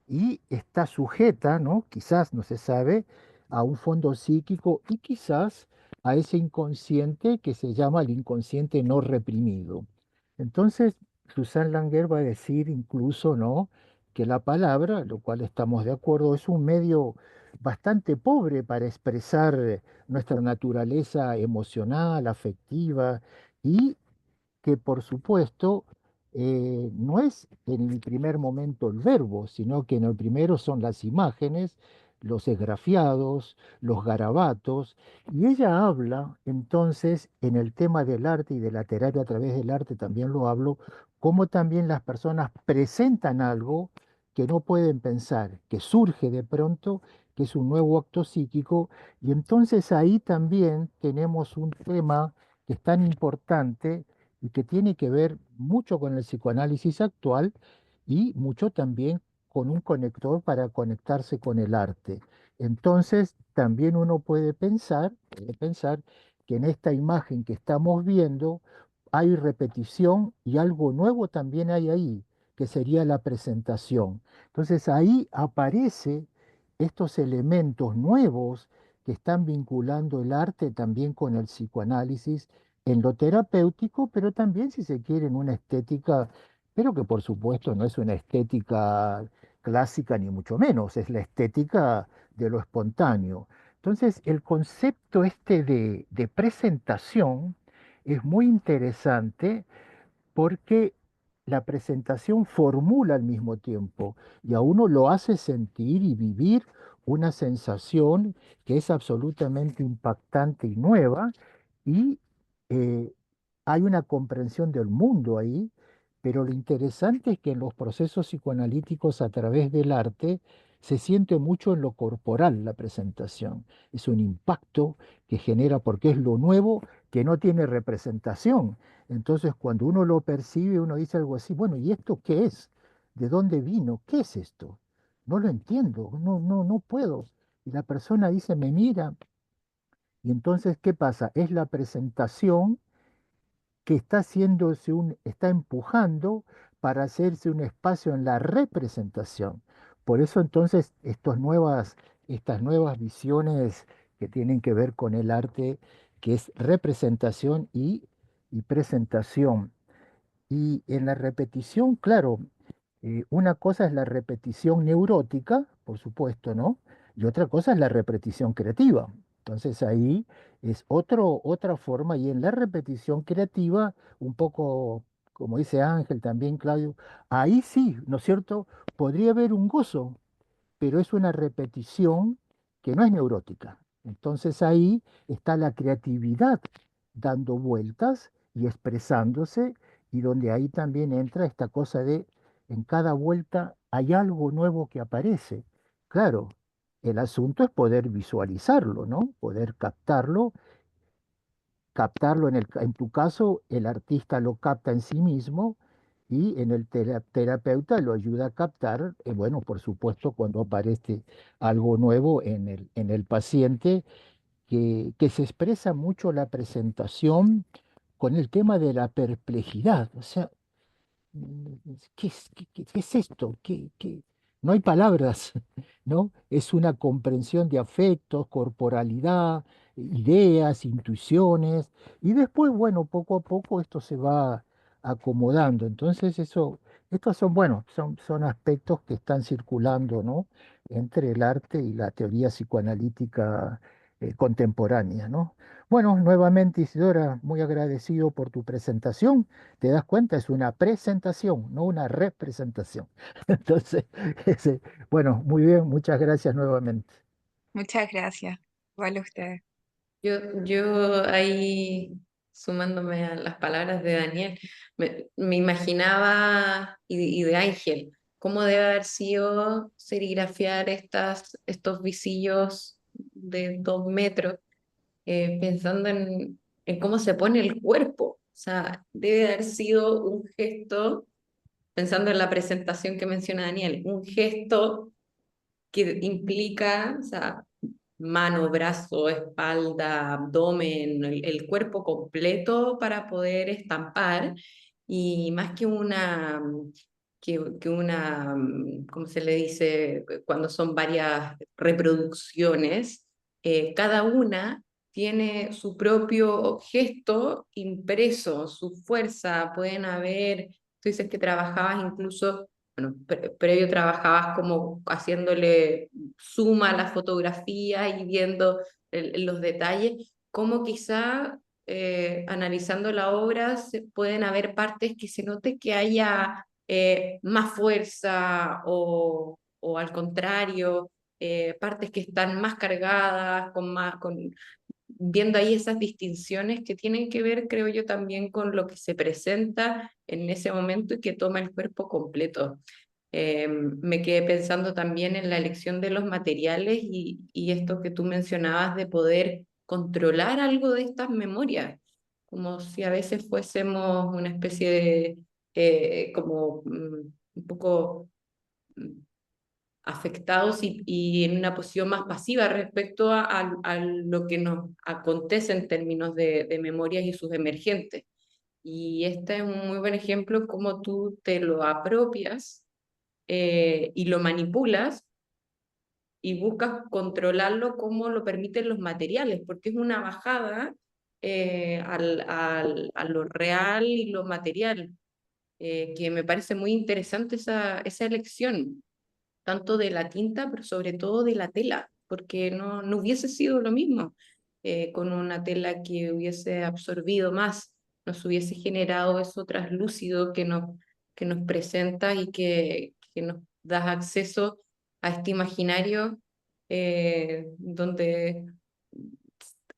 y está sujeta, ¿no? Quizás, no se sabe, a un fondo psíquico y quizás a ese inconsciente que se llama el inconsciente no reprimido. Entonces, Susan Langer va a decir incluso, ¿no?, que la palabra, lo cual estamos de acuerdo, es un medio bastante pobre para expresar nuestra naturaleza emocional, afectiva y que por supuesto no es en el primer momento el verbo, sino que en el primero son las imágenes, los esgrafiados, los garabatos, y ella habla entonces en el tema del arte y de la terapia a través del arte, también lo hablo, cómo también las personas presentan algo que no pueden pensar, que surge de pronto, que es un nuevo acto psíquico, y entonces ahí también tenemos un tema que es tan importante y que tiene que ver mucho con el psicoanálisis actual y mucho también con un conector para conectarse con el arte. Entonces, también uno puede pensar que en esta imagen que estamos viendo hay repetición y algo nuevo también hay ahí, que sería la presentación. Entonces, ahí aparece estos elementos nuevos que están vinculando el arte también con el psicoanálisis en lo terapéutico, pero también, si se quiere, en una estética, pero que por supuesto no es una estética clásica ni mucho menos, es la estética de lo espontáneo. Entonces, el concepto este de presentación es muy interesante porque la presentación formula al mismo tiempo y a uno lo hace sentir y vivir una sensación que es absolutamente impactante y nueva y eh, hay una comprensión del mundo ahí, pero lo interesante es que en los procesos psicoanalíticos a través del arte se siente mucho en lo corporal la presentación. Es un impacto que genera porque es lo nuevo que no tiene representación. Entonces, cuando uno lo percibe, uno dice algo así, bueno, ¿y esto qué es? ¿De dónde vino? ¿Qué es esto? No lo entiendo, no puedo. Y la persona dice, me mira, y entonces, ¿qué pasa? Es la presentación que está empujando para hacerse un espacio en la representación. Por eso entonces estas nuevas visiones que tienen que ver con el arte, que es representación y presentación. Y en la repetición, claro, una cosa es la repetición neurótica, por supuesto, ¿no? Y otra cosa es la repetición creativa. Entonces ahí es otra forma y en la repetición creativa, un poco como dice Ángel, también Claudio, ahí sí, ¿no es cierto? Podría haber un gozo, pero es una repetición que no es neurótica. Entonces ahí está la creatividad dando vueltas y expresándose y donde ahí también entra esta cosa de en cada vuelta hay algo nuevo que aparece. Claro, el asunto es poder visualizarlo, ¿no? Poder captarlo en tu caso, el artista lo capta en sí mismo y en el terapeuta lo ayuda a captar, bueno, por supuesto, cuando aparece algo nuevo en el paciente, que se expresa mucho la presentación con el tema de la perplejidad. O sea, ¿qué es esto? No hay palabras, ¿no? Es una comprensión de afectos, corporalidad, ideas, intuiciones, y después, bueno, poco a poco esto se va acomodando. Entonces, estos son, bueno, son aspectos que están circulando, ¿no? Entre el arte y la teoría psicoanalítica contemporánea, ¿no? Bueno, nuevamente, Isidora, muy agradecido por tu presentación. ¿Te das cuenta? Es una presentación, no una representación. Entonces, bueno, muy bien, muchas gracias nuevamente. Muchas gracias. Igual a ustedes. Yo ahí, sumándome a las palabras de Daniel, me imaginaba, y de Ángel, cómo debe haber sido serigrafiar estos visillos de 2 metros, pensando en cómo se pone el cuerpo. O sea, debe haber sido un gesto, pensando en la presentación que menciona Daniel, un gesto que implica, o sea, mano, brazo, espalda, abdomen, el cuerpo completo para poder estampar y más que una, ¿cómo se le dice? Cuando son varias reproducciones, cada una tiene su propio gesto impreso, su fuerza, pueden haber, tú dices que trabajabas incluso, bueno, previo trabajabas como haciéndole suma a la fotografía y viendo los detalles, como quizá analizando la obra pueden haber partes que se note que haya más fuerza o al contrario, partes que están más cargadas, viendo ahí esas distinciones que tienen que ver, creo yo, también con lo que se presenta en ese momento y que toma el cuerpo completo. Me quedé pensando también en la elección de los materiales y esto que tú mencionabas de poder controlar algo de estas memorias, como si a veces fuésemos una especie de, como un poco mm, afectados y en una posición más pasiva respecto a lo que nos acontece en términos de memorias y sus emergentes. Y este es un muy buen ejemplo cómo tú te lo apropias y lo manipulas y buscas controlarlo como lo permiten los materiales, porque es una bajada a lo real y lo material, que me parece muy interesante esa elección, tanto de la tinta, pero sobre todo de la tela, porque no hubiese sido lo mismo con una tela que hubiese absorbido más, nos hubiese generado eso traslúcido que nos presenta y que nos da acceso a este imaginario donde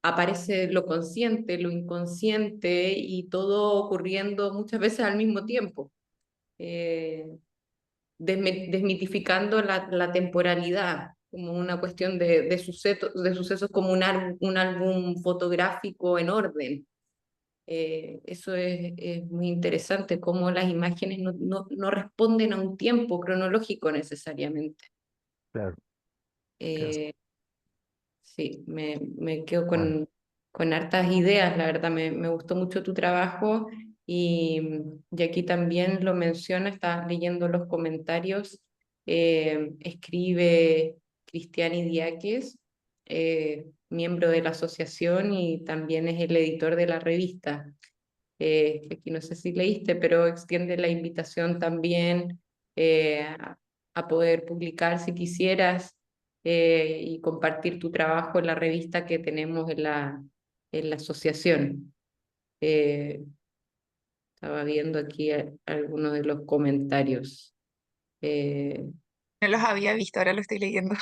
aparece lo consciente, lo inconsciente y todo ocurriendo muchas veces al mismo tiempo. Eh, Desmitificando la temporalidad como una cuestión de sucesos como un álbum fotográfico en orden. Eso es muy interesante, cómo las imágenes no responden a un tiempo cronológico necesariamente. Claro, claro. Eh, Sí, me quedo Bueno, con hartas ideas, la verdad, me gustó mucho tu trabajo y aquí también lo menciona, estaba leyendo los comentarios, escribe Cristiani Diáquez, miembro de la asociación y también es el editor de la revista. Que aquí no sé si leíste, pero extiende la invitación también a poder publicar si quisieras y compartir tu trabajo en la revista que tenemos en la asociación. Eh, Estaba viendo aquí algunos de los comentarios. Eh, No los había visto, ahora lo estoy leyendo.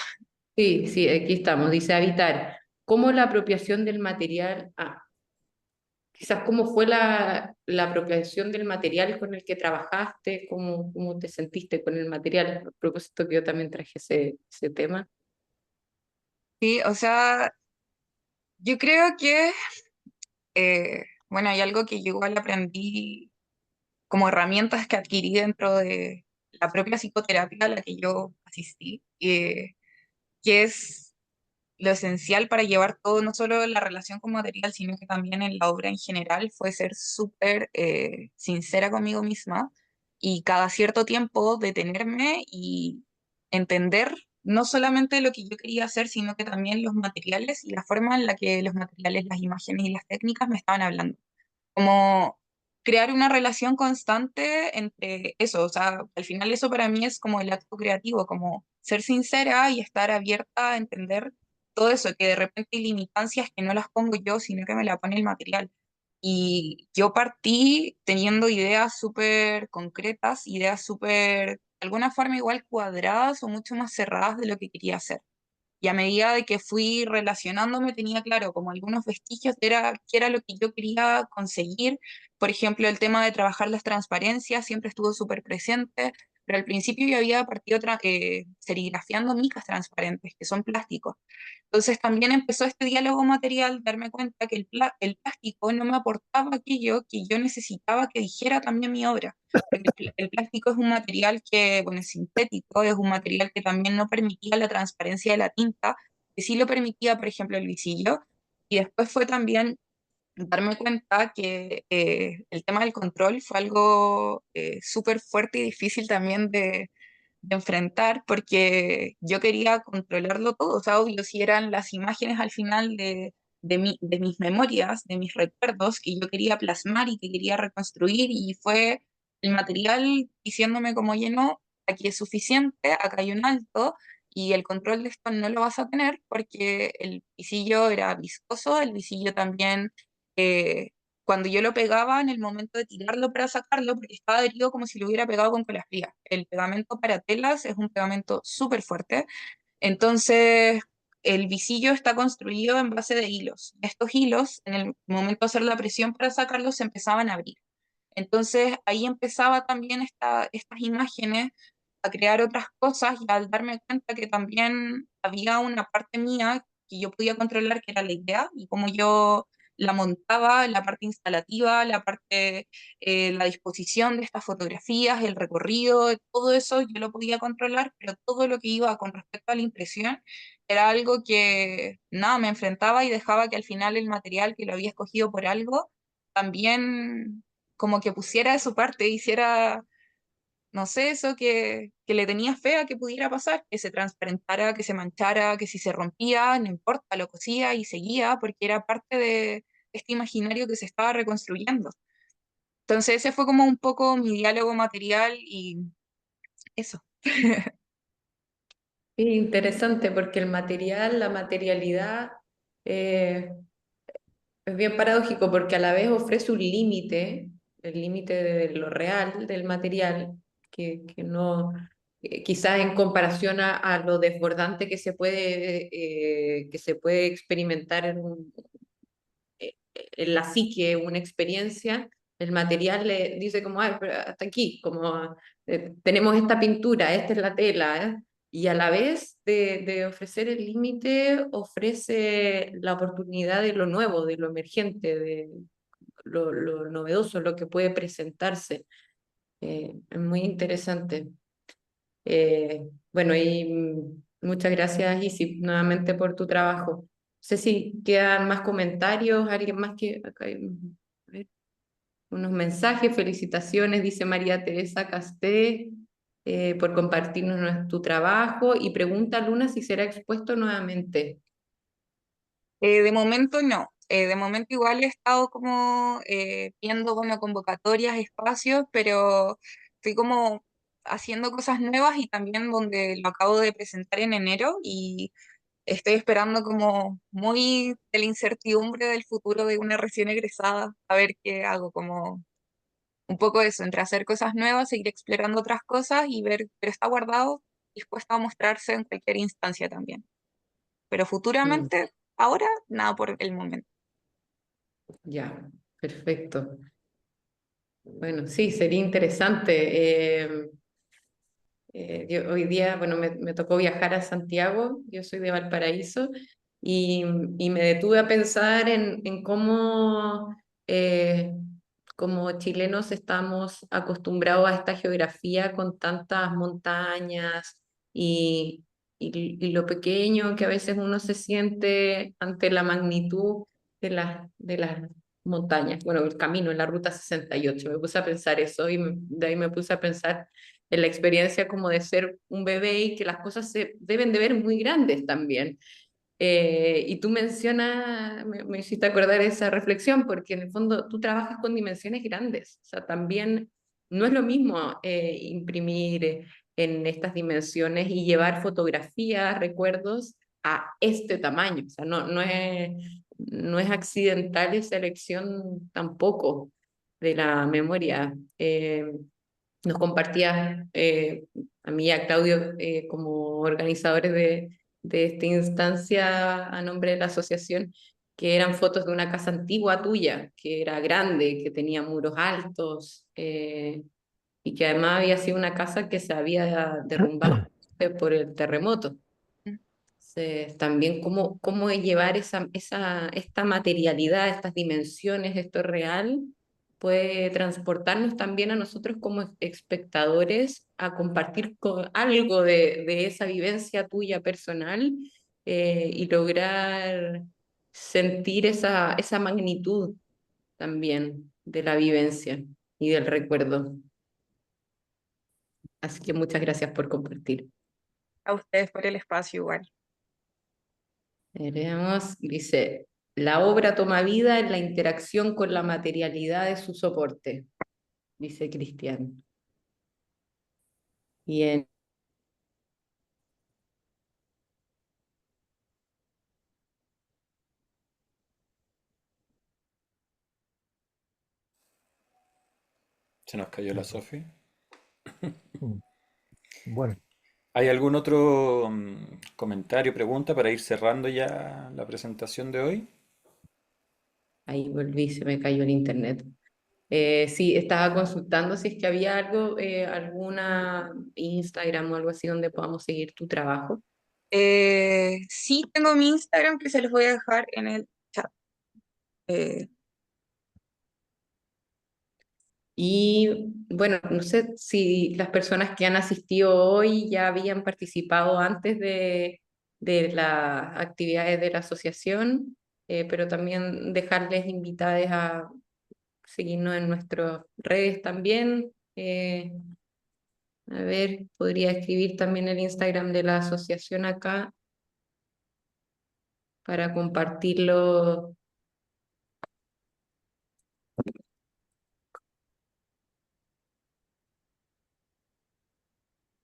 sí, sí, aquí estamos. Dice habitar. ¿Cómo la apropiación del material? Quizás cómo fue la apropiación del material con el que trabajaste, cómo te sentiste con el material. A propósito que yo también traje ese tema. Sí, o sea, yo creo que, bueno, hay algo que yo igual aprendí como herramientas que adquirí dentro de la propia psicoterapia a la que yo asistí, que es lo esencial para llevar todo, no solo la relación con material, sino que también en la obra en general, fue ser súper sincera conmigo misma y cada cierto tiempo detenerme y entender no solamente lo que yo quería hacer, sino que también los materiales y la forma en la que los materiales, las imágenes y las técnicas me estaban hablando, como crear una relación constante entre eso, o sea, al final eso para mí es como el acto creativo, como ser sincera y estar abierta a entender todo eso, que de repente hay limitancias que no las pongo yo, sino que me la pone el material. Y yo partí teniendo ideas súper concretas, ideas súper, de alguna forma igual cuadradas o mucho más cerradas de lo que quería hacer. Y a medida de que fui relacionándome, tenía claro como algunos vestigios de qué era lo que yo quería conseguir. Por ejemplo, el tema de trabajar las transparencias siempre estuvo súper presente, pero al principio yo había partido serigrafiando micas transparentes, que son plásticos. Entonces también empezó este diálogo material, darme cuenta que el plástico no me aportaba aquello que yo necesitaba que dijera también mi obra. Porque el plástico es un material que, bueno, es sintético, es un material que también no permitía la transparencia de la tinta, que sí lo permitía, por ejemplo, el visillo. Y después fue también darme cuenta que el tema del control fue algo súper fuerte y difícil también de enfrentar porque yo quería controlarlo todo, o sea, obvio, si eran las imágenes al final de mis memorias, de mis recuerdos que yo quería plasmar y que quería reconstruir y fue el material diciéndome como, oye, no, aquí es suficiente, acá hay un alto y el control de esto no lo vas a tener porque el visillo era viscoso, el visillo también eh, cuando yo lo pegaba en el momento de tirarlo para sacarlo, porque estaba adherido como si lo hubiera pegado con cola fría. El pegamento para telas es un pegamento súper fuerte, entonces el visillo está construido en base de hilos. Estos hilos, en el momento de hacer la presión para sacarlos, se empezaban a abrir. Entonces ahí empezaba también estas imágenes a crear otras cosas y al darme cuenta que también había una parte mía que yo podía controlar, que era la idea y cómo yo la montaba, la parte instalativa, la parte, la disposición de estas fotografías, el recorrido, todo eso yo lo podía controlar, pero todo lo que iba con respecto a la impresión era algo que nada, me enfrentaba y dejaba que al final el material que lo había escogido por algo también como que pusiera de su parte, hiciera, no sé, eso que le tenía fe a que pudiera pasar, que se transparentara, que se manchara, que si se rompía, no importa, lo cosía y seguía, porque era parte de este imaginario que se estaba reconstruyendo. Entonces ese fue como un poco mi diálogo material y eso. Sí, interesante porque el material, la materialidad, eh, es bien paradójico porque a la vez ofrece un límite, el límite de lo real del material, que no, quizás en comparación a lo desbordante que se puede experimentar en la psique, una experiencia, el material le dice como, "Ay, pero hasta aquí, como tenemos esta pintura, esta es la tela, ¿eh?". Y a la vez de ofrecer el límite, ofrece la oportunidad de lo nuevo, de lo emergente, de lo novedoso, lo que puede presentarse. Es muy interesante. Bueno, y muchas gracias, Isi, nuevamente por tu trabajo. No sé si quedan más comentarios, alguien más que... Acá hay a ver, unos mensajes, felicitaciones, dice María Teresa Casté, por compartirnos tu trabajo y pregunta a Luna si será expuesto nuevamente. De momento no. De momento igual he estado como viendo, bueno, convocatorias, espacios, pero estoy como haciendo cosas nuevas y también donde lo acabo de presentar en enero y estoy esperando como muy de la incertidumbre del futuro de una recién egresada, a ver qué hago, como un poco eso, entre hacer cosas nuevas, seguir explorando otras cosas y ver, pero está guardado, dispuesto a mostrarse en cualquier instancia también. Pero Mm, futuramente, ahora, nada por el momento. ya, perfecto. Bueno, sí, sería interesante. Yo hoy día, bueno, me tocó viajar a Santiago, yo soy de Valparaíso, y, y me detuve a pensar en cómo como chilenos estamos acostumbrados a esta geografía con tantas montañas y, y lo pequeño que a veces uno se siente ante la magnitud de las montañas. Bueno, el camino en la Ruta 68, me puse a pensar eso y de ahí me puse a pensar en la experiencia como de ser un bebé y que las cosas se deben de ver muy grandes también. Y tú mencionas, me hiciste acordar de esa reflexión, porque en el fondo tú trabajas con dimensiones grandes, o sea, también no es lo mismo imprimir en estas dimensiones y llevar fotografías, recuerdos a este tamaño, o sea, no es accidental esa elección tampoco de la memoria. Nos compartías a mí y a Claudio como organizadores de esta instancia a nombre de la asociación, que eran fotos de una casa antigua tuya, que era grande, que tenía muros altos y que además había sido una casa que se había derrumbado por el terremoto. También cómo llevar esta materialidad, estas dimensiones, esto real, puede transportarnos también a nosotros como espectadores a compartir algo de esa vivencia tuya personal y lograr sentir esa magnitud también de la vivencia y del recuerdo. Así que muchas gracias por compartir. A ustedes por el espacio igual. Veremos, dice, la obra toma vida en la interacción con la materialidad de su soporte, dice Cristian. Bien, Se nos cayó la Ujú. Sofi. Mm. Bueno, ¿Hay algún otro comentario, pregunta para ir cerrando ya la presentación de hoy? ahí volví, se me cayó el internet. Sí, estaba consultando si es que había algo, alguna Instagram o algo así donde podamos seguir tu trabajo. Sí, tengo mi Instagram que se los voy a dejar en el chat. Eh, Y bueno, no sé si las personas que han asistido hoy ya habían participado antes de las actividades de la asociación, pero también dejarles invitadas a seguirnos en nuestras redes también. A ver, podría escribir también el Instagram de la asociación acá para compartirlo.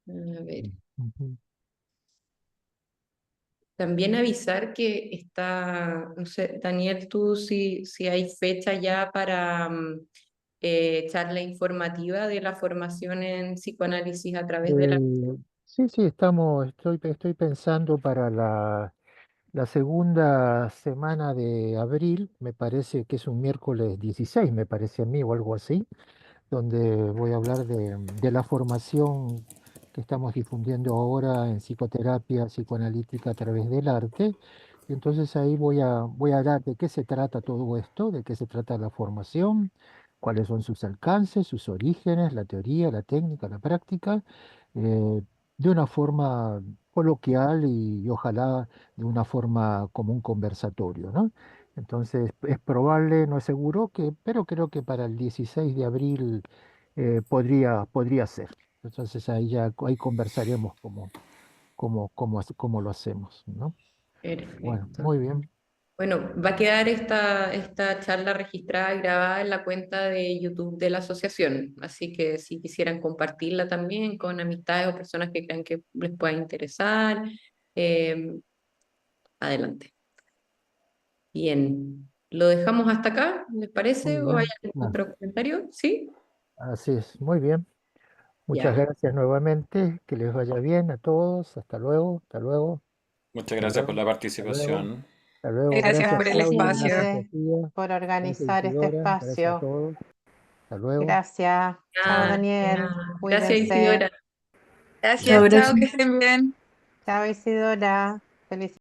A ver. ujú. También avisar que está, no sé, Daniel, tú si hay fecha ya para charla informativa de la formación en psicoanálisis a través de la... Sí, sí, estoy pensando para la segunda semana de abril, me parece que es un miércoles 16, me parece a mí, o algo así, donde voy a hablar de la formación que estamos difundiendo ahora en psicoterapia psicoanalítica a través del arte. Y entonces ahí voy a hablar de qué se trata todo esto, de qué se trata la formación, cuáles son sus alcances, sus orígenes, la teoría, la técnica, la práctica, de una forma coloquial y ojalá de una forma como un conversatorio, ¿no? Entonces es probable, no es seguro, pero creo que para el 16 de abril podría ser. Entonces ahí conversaremos cómo lo hacemos, ¿no? Bueno, Perfecto. muy bien. Bueno, va a quedar esta charla registrada y grabada en la cuenta de YouTube de la asociación, así que si quisieran compartirla también con amistades o personas que crean que les pueda interesar, eh, adelante. Bien, ¿lo dejamos hasta acá? ¿Les Muy parece? ¿O hay bien. algún otro comentario? ¿Sí? Así es, muy bien. Muchas Ya. gracias nuevamente, que les vaya bien a todos. Hasta luego, hasta luego, Muchas hasta gracias por luego, la hasta luego, participación. hasta luego. Gracias Gracias por el Claudia, Gracias, espacio. gracias José, Sofía, por gracias organizar este Isidora, gracias a espacio. todos. Hasta luego. Gracias. Chao, Ah, Daniel. ya. Gracias, Cuídense. Isidora. Gracias, Chao. chao, que estén bien. Chao, Isidora. Felicidades.